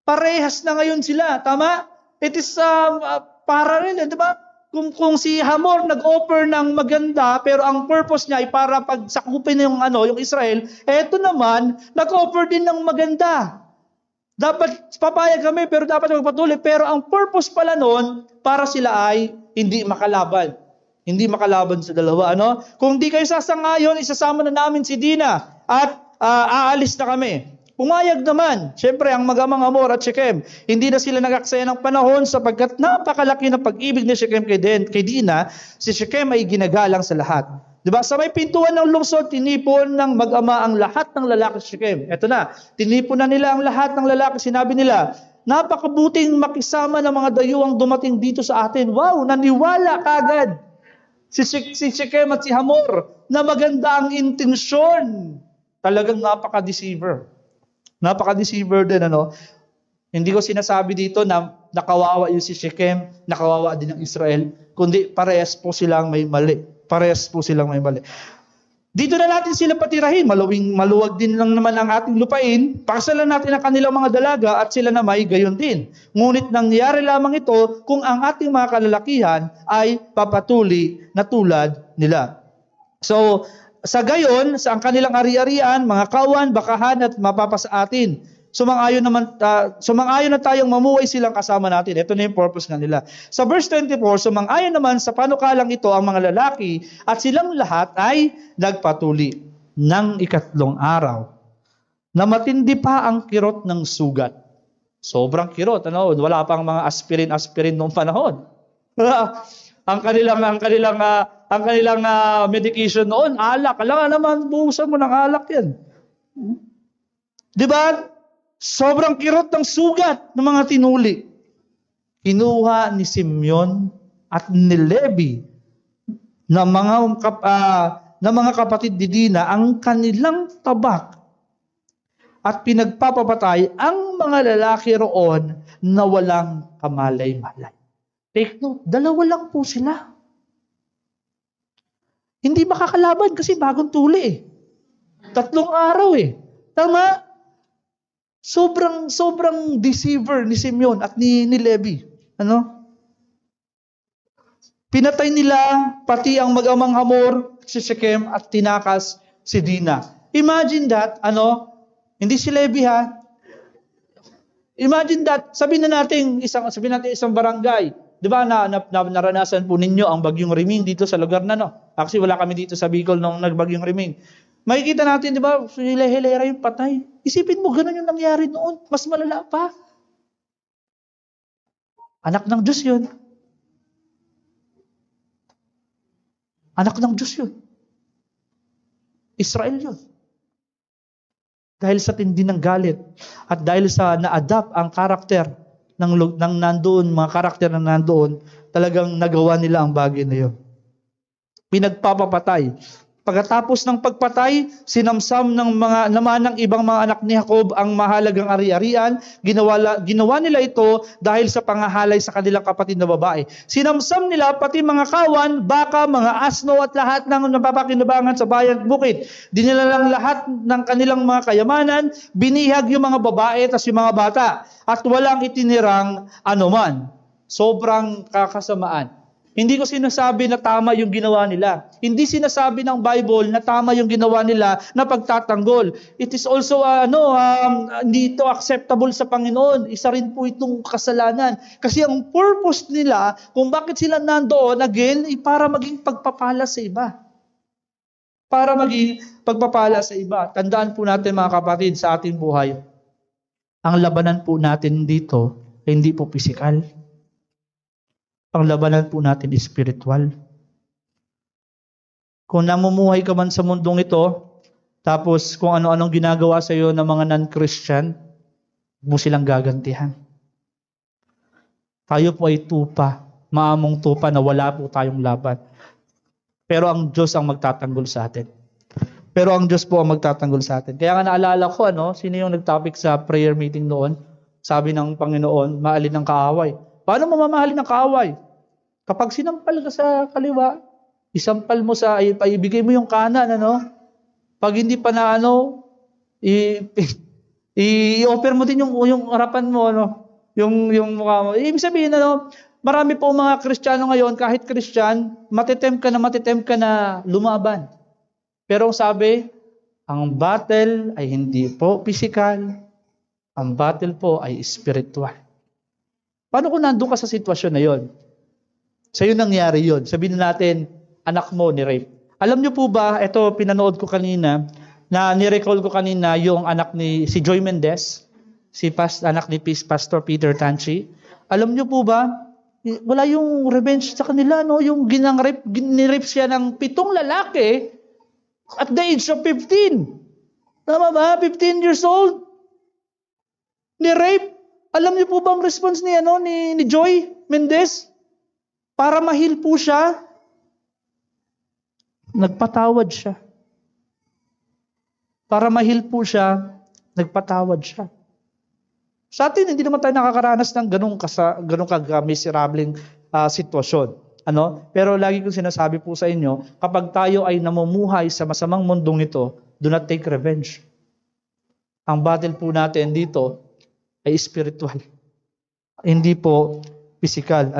Parehas na ngayon sila, tama? It is para rin, di ba? Kung si Hamor nag-offer ng maganda, pero ang purpose niya ay para pagsakupin yung Israel, eto naman, nag-offer din ng maganda. Dapat papayag kami, pero dapat magpatuloy. Pero ang purpose pala noon, para sila ay hindi makalaban. Hindi makalaban sa dalawa. Kung di kayo sasangayon, isasama na namin si Dina at aalis na kami. Pumayag naman. Siyempre, ang mag-amang Hamor at Shechem, hindi na sila nag-aksaya ng panahon sapagkat napakalaki ng pag-ibig ni Shechem kay Dina, si Shechem ay ginagalang sa lahat. Diba? Sa may pintuan ng lungsod, tinipon ng mag-ama ang lahat ng lalaki sa Shechem. Eto na, tinipon na nila ang lahat ng lalaki. Sinabi nila, napakabuting makisama ng mga dayuang dumating dito sa atin. Wow, naniwala kagad si Shechem at si Hamor na maganda ang intensyon. Talagang napaka-deceiver. Napaka-deceiver din, Hindi ko sinasabi dito na nakawawa yung si Shechem, nakawawa din ang Israel, kundi parehas po silang may mali. Parehas po silang may mali. Dito na natin sila patirahin. Maluwag din lang naman ang ating lupain. Pakasalan natin ang kanilang mga dalaga at sila na may gayon din. Ngunit nangyari lamang ito kung ang ating mga kalalakihan ay papatuli na tulad nila. So, sa gayon, sa ang kanilang ari-arian, mga kawan, bakahan at mapapasa atin. Sumang-ayon na tayong mamuhay silang kasama natin. Ito na yung purpose nga nila. Sa verse 24, sumang-ayon naman sa panukalang ito ang mga lalaki at silang lahat ay nagpatuli ng 3 araw na matindi pa ang kirot ng sugat. Sobrang kirot, wala pang mga aspirin noong panahon. ang kanilang medication noon, alak. Kailangan naman buhusan mo ng alak 'yan. 'Di ba? Sobrang kirot ng sugat ng mga tinuli. Kinuha ni Simeon at ni Levi na mga kapatid ni Dina ang kanilang tabak at pinagpapapatay ang mga lalaki roon na walang kamalay-malay. Take note, 2 lang po sila. Hindi makakalaban kasi bagong tuli 3 araw Tama? Sobrang deceiver ni Simeon at ni Levi. Pinatay nila pati ang mag-amang Hamor, si Shechem, at tinakas si Dina. Imagine that, hindi si Levi Imagine that, sabihin natin isang barangay. Di ba naranasan po ninyo ang Bagyong Riming dito sa lugar na Actually, wala kami dito sa Bicol nung nagbagyong Riming. Makikita natin, di ba, hilera yung patay. Isipin mo, ganun yung nangyari noon. Mas malala pa. Anak ng Diyos yun. Anak ng Diyos yun. Israel yun. Dahil sa tindi ng galit at dahil sa na-adapt ang karakter ng nandoon, mga karakter na nandoon, talagang nagawa nila ang bagay na yun. Pinagpapapatay. Pagkatapos ng pagpatay, sinamsam naman ng ibang mga anak ni Jacob ang mahalagang ari-arian. Ginawa nila ito dahil sa pangahalay sa kanilang kapatid na babae. Sinamsam nila pati mga kawan, baka, mga asno at lahat ng napapakinabangan sa bayan at bukid. Dinala lang lahat ng kanilang mga kayamanan, binihag yung mga babae at yung mga bata. At walang itinirang anuman. Sobrang kakasamaan. Hindi ko sinasabi na tama yung ginawa nila. Hindi sinasabi ng Bible na tama yung ginawa nila na pagtatanggol. It is also, hindi ito acceptable sa Panginoon. Isa rin po itong kasalanan. Kasi ang purpose nila, kung bakit sila nandoon, again, ay para maging pagpapala sa iba. Para maging pagpapala sa iba. Tandaan po natin mga kapatid sa ating buhay, ang labanan po natin dito ay hindi po pisikal. Ang labanan po natin is spiritual. Kung namumuhay ka man sa mundong ito, tapos kung ano-anong ginagawa sa iyo ng mga non-Christian, mo silang gagantihan. Tayo po ay tupa, maamong tupa na wala po tayong laban. Pero ang Diyos ang magtatanggol sa atin. Kaya nga naalala ko, sino yung nag-topic sa prayer meeting noon? Sabi ng Panginoon, maalin ng kaaway. Paano mo mamahalin ng kaaway? Kapag sinampal ka sa kaliwa, isampal mo ibigay mo yung kanan, Pag hindi pa na, i-offer mo din yung harapan mo, Yung mukha mo. Ibig sabihin, marami po mga Kristiyano ngayon, kahit Christian, matitempt ka na lumaban. Pero sabi, ang battle ay hindi po physical, ang battle po ay spiritual. Paano kung nandun ka sa sitwasyon na yon? Sa'yo nangyari yon. Sabihin natin, anak mo ni-rape. Alam niyo po ba, ito pinanood ko kanina, ni-recall ko kanina yung anak si Joy Mendez, anak ni Pastor Peter Tanchi. Alam niyo po ba, wala yung revenge sa kanila, yung ni-rape siya ng 7 lalaki at the age of 15. Tama ba? 15 years old. Ni-rape. Alam niyo po ba ang response ni Joy Mendez? Para ma-heal po siya, nagpatawad siya. Sa atin, hindi naman tayo nakakaranas ng ganung miserabling sitwasyon. Pero lagi kong sinasabi po sa inyo, kapag tayo ay namumuhay sa masamang mundong ito, do not take revenge. Ang battle po natin dito ay spiritual. Hindi po physical.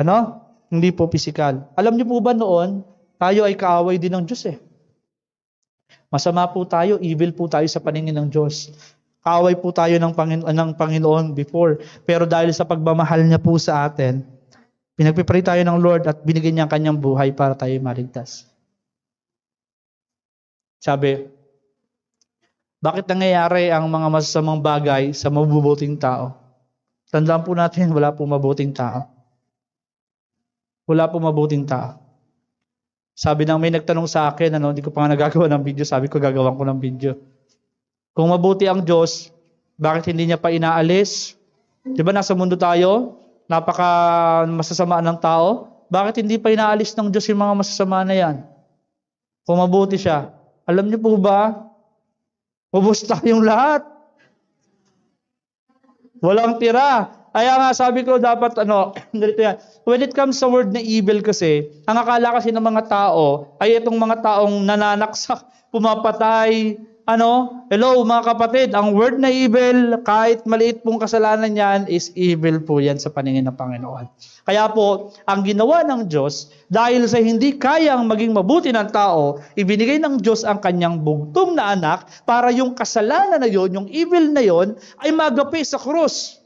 Hindi po physical. Alam niyo po ba noon, tayo ay kaaway din ng Diyos eh. Masama po tayo, evil po tayo sa paningin ng Diyos. Kaaway po tayo ng Panginoon before. Pero dahil sa pagmamahal niya po sa atin, pinagpipray tayo ng Lord at binigyan niya ang kanyang buhay para tayo maligtas. Sabi, bakit nangyayari ang mga masasamang bagay sa mabubuting tao? Tandaan po natin, wala po mabuting tao. Wala po mabuting tao. Sabi may nagtanong sa akin, hindi ko pa nga nagagawa ng video, sabi ko gagawan ko ng video. Kung mabuti ang Diyos, bakit hindi niya pa inaalis? Di ba nasa mundo tayo? Napaka masasama ng tao. Bakit hindi pa inaalis ng Diyos yung mga masasama na yan? Kung mabuti siya. Alam niyo po ba? Ubus tayong lahat. Walang tira. Kaya nga sabi ko dapat ganito yan. When it comes sa word na evil kasi, ang akala kasi ng mga tao ay itong mga taong nananaksak, pumapatay. Hello mga kapatid, ang word na evil, kahit maliit pong kasalanan yan, is evil po yan sa paningin ng Panginoon. Kaya po, ang ginawa ng Diyos, dahil sa hindi kayang maging mabuti ng tao, ibinigay ng Diyos ang kanyang bugtong na anak para yung kasalanan na yon, yung evil na yon, ay magapi sa krus.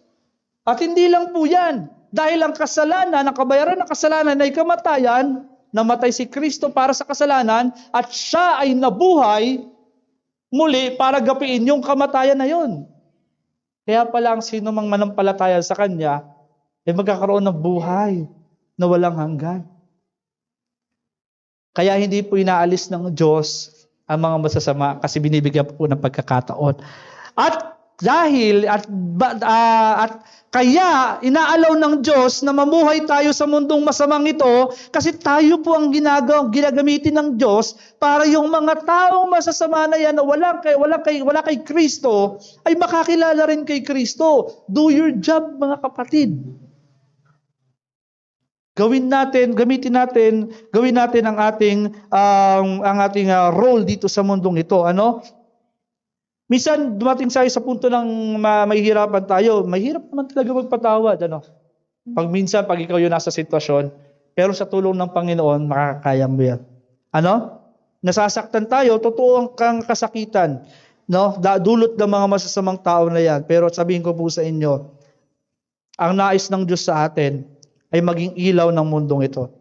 At hindi lang po yan, dahil ang kasalanan, ang kabayaran ng kasalanan ay kamatayan, namatay si Kristo para sa kasalanan, at siya ay nabuhay muli para gapiin yung kamatayan na yon. Kaya pala ang sino mang manampalataya sa Kanya, ay magkakaroon ng buhay na walang hanggan. Kaya hindi po inaalis ng Diyos ang mga masasama kasi binibigyan po ng pagkakataon. At kaya inaalaw ng Diyos na mamuhay tayo sa mundong masamang ito kasi tayo po ang ginagamitin ng Diyos para yung mga taong masasama na yan na wala kay Kristo ay makakilala rin kay Kristo. Do your job, mga kapatid. Gawin natin ang ating role dito sa mundong ito. Minsan dumating sa punto ng mahihirapan tayo. Mahirap naman talaga magpatawad. Pag ikaw yung nasa sitwasyon, pero sa tulong ng Panginoon, makakaya mo yan. Nasasaktan tayo, totoo ang kasakitan. Dulot ng mga masasamang tao na yan. Pero sabihin ko po sa inyo, ang nais ng Diyos sa atin ay maging ilaw ng mundong ito.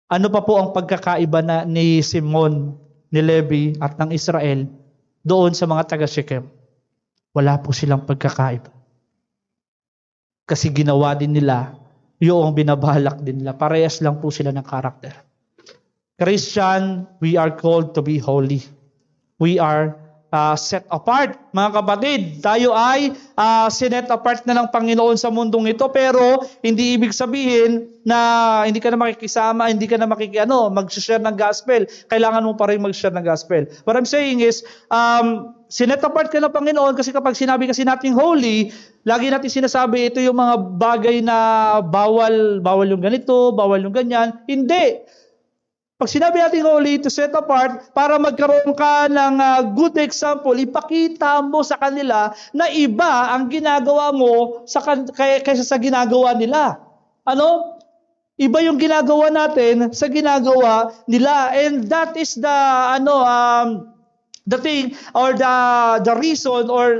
Ano pa po ang pagkakaiba ni Simon, ni Levi at ng Israel doon sa mga taga Shechem? Wala po silang pagkakaiba. Kasi ginawa din nila yung binabalak din nila. Parehas lang po sila ng karakter. Christian, we are called to be holy. We are set apart. Mga kapatid, tayo ay sinet apart na ng Panginoon sa mundong ito, pero hindi ibig sabihin na hindi ka na makikisama, hindi ka na mag-share ng gospel. Kailangan mo pa rin mag-share ng gospel. What I'm saying is, sinet apart ka ng Panginoon kasi kapag sinabi kasi natin holy, lagi natin sinasabi ito yung mga bagay na bawal yung ganito, bawal yung ganyan. Hindi. Pag sinabi natin holy, to set apart, para magkaroon ka ng good example, ipakita mo sa kanila na iba ang ginagawa mo kaysa sa ginagawa nila. Iba yung ginagawa natin sa ginagawa nila. And that is the thing or the reason or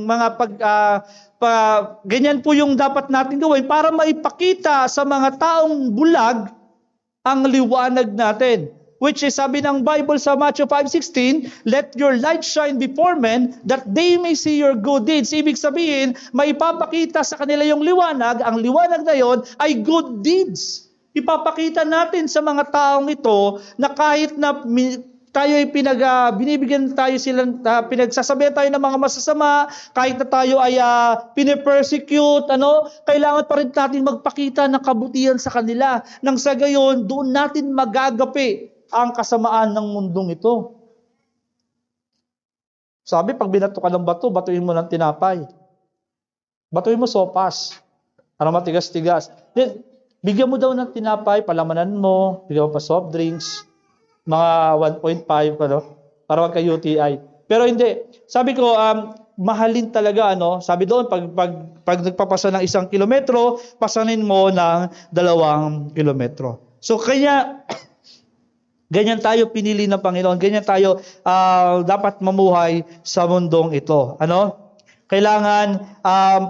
mga ganyan po yung dapat natin gawin para maipakita sa mga taong bulag ang liwanag natin. Which is sabi ng Bible sa Matthew 5:16, let your light shine before men that they may see your good deeds. Ibig sabihin, maipapakita sa kanila yung liwanag. Ang liwanag na yon ay good deeds. Ipapakita natin sa mga taong ito na kahit na tayo ay binibigyan tayo silang, pinagsasabihan tayo ng mga masasama, kahit na tayo ay pinipersecute, kailangan pa rin natin magpakita ng kabutihan sa kanila. Nang sa gayon, doon natin magagapi ang kasamaan ng mundong ito. Sabi, pag binato ka ng bato, batuin mo ng tinapay. Batuin mo sopas. Para matigas-tigas. Then, bigyan mo daw ng tinapay, palamanan mo, bigyan mo pa soft drinks, mga 1.5, para wag ka UTI. Pero hindi. Sabi ko, mahalin talaga, sabi doon, pag nagpapasa ng 1 kilometro, pasanin mo ng 2 kilometro. So, kaya, ganyan tayo pinili ng Panginoon. Ganyan tayo dapat mamuhay sa mundong ito. Kailangan,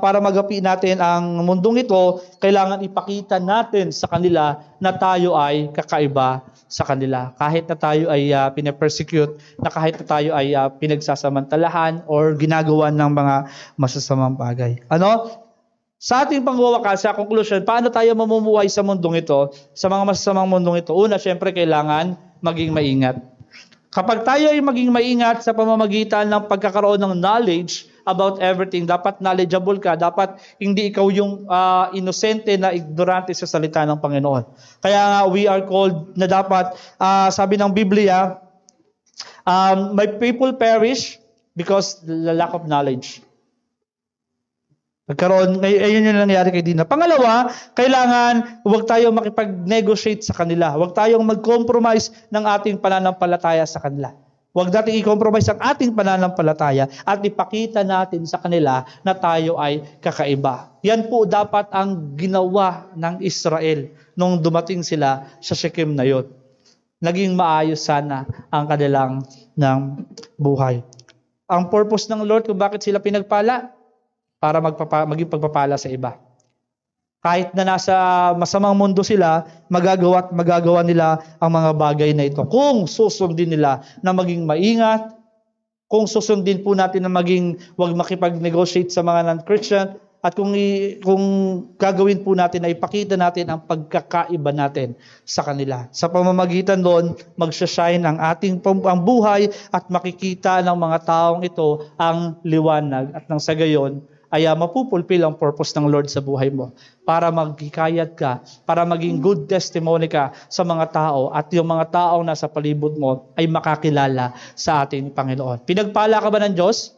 para magapi natin ang mundong ito, kailangan ipakita natin sa kanila na tayo ay kakaiba sa kanila. Kahit na tayo ay pinapersecute, na kahit na tayo ay pinagsasamantalahan or ginagawa ng mga masasamang bagay. Sa ating pangwawakas, sa conclusion, paano tayo mamumuhay sa mundong ito, sa mga masasamang mundong ito? Una, syempre, kailangan maging maingat. Kapag tayo ay maging maingat sa pamamagitan ng pagkakaroon ng knowledge about everything, dapat knowledgeable ka, dapat hindi ikaw yung inosente na ignorante sa salita ng Panginoon. Kaya nga, we are called na dapat, sabi ng Biblia, my people perish because the lack of knowledge. Ayun yung nangyari kay Dina. Pangalawa, kailangan huwag tayong makipag-negotiate sa kanila. Huwag tayong mag-compromise ng ating pananampalataya sa kanila. Huwag natin i-compromise ang ating pananampalataya at ipakita natin sa kanila na tayo ay kakaiba. Yan po dapat ang ginawa ng Israel nung dumating sila sa Shechem na yun. Naging maayos sana ang kanilang ng buhay. Ang purpose ng Lord kung bakit sila pinagpala, para maging pagpapala sa iba. Kahit na nasa masamang mundo sila, magagawa nila ang mga bagay na ito. Kung susundin nila na maging maingat, kung susundin po natin na huwag makipag-negotiate sa mga non-Christian, at kung gagawin po natin na ipakita natin ang pagkakaiba natin sa kanila. Sa pamamagitan doon, magsashine ang ang buhay at makikita ng mga taong ito ang liwanag. At nang sa gayon, ay mapupulpil ang purpose ng Lord sa buhay mo para maghikayat ka, para maging good testimony ka sa mga tao at yung mga taong nasa palibot mo ay makakilala sa ating Panginoon. Pinagpala ka ba ng Diyos?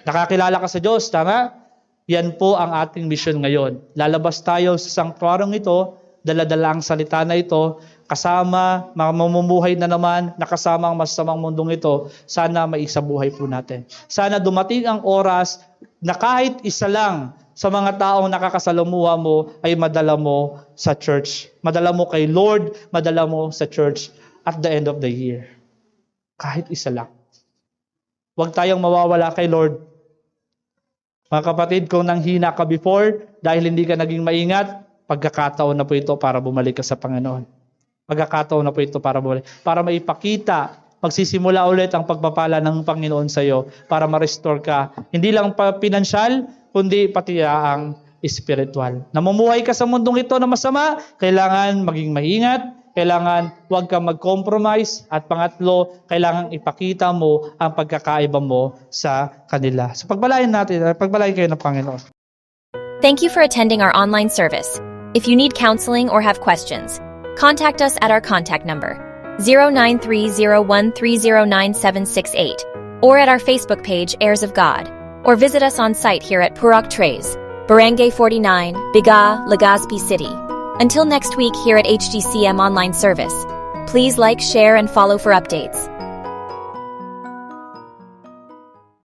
Nakakilala ka sa Diyos, tama? Yan po ang ating mission ngayon. Lalabas tayo sa sanktuaryong ito, dala-dala ang salita na ito, kasama, mamumuhay na naman, nakasama ang masasamang mundong ito, sana maisabuhay po natin. Sana dumating ang oras na kahit isa lang sa mga taong nakakasalamuha mo ay madala mo sa church. Madala mo kay Lord, madala mo sa church at the end of the year. Kahit isa lang. Huwag tayong mawawala kay Lord. Mga kapatid, kung nanghina ka before dahil hindi ka naging maingat, pagkakataon na po ito para bumalik ka sa Panginoon. Pagkakataon na po ito para bumalik. Para maipakita, magsisimula ulit ang pagpapala ng Panginoon sa iyo para ma-restore ka. Hindi lang pinansyal, kundi pati ang spiritual. Namumuhay ka sa mundong ito na masama, kailangan maging maingat, kailangan huwag kang mag-compromise, at pangatlo, kailangan ipakita mo ang pagkakaiba mo sa kanila. So pagpalain kayo ng Panginoon. Thank you for attending our online service. If you need counseling or have questions, contact us at our contact number 093013096768 or at our Facebook page Heirs of God, or visit us on site here at Purok Tres, Barangay 49, Biga, Legazpi City. Until next week here at HGCM Online Service, please like, share, and follow for updates.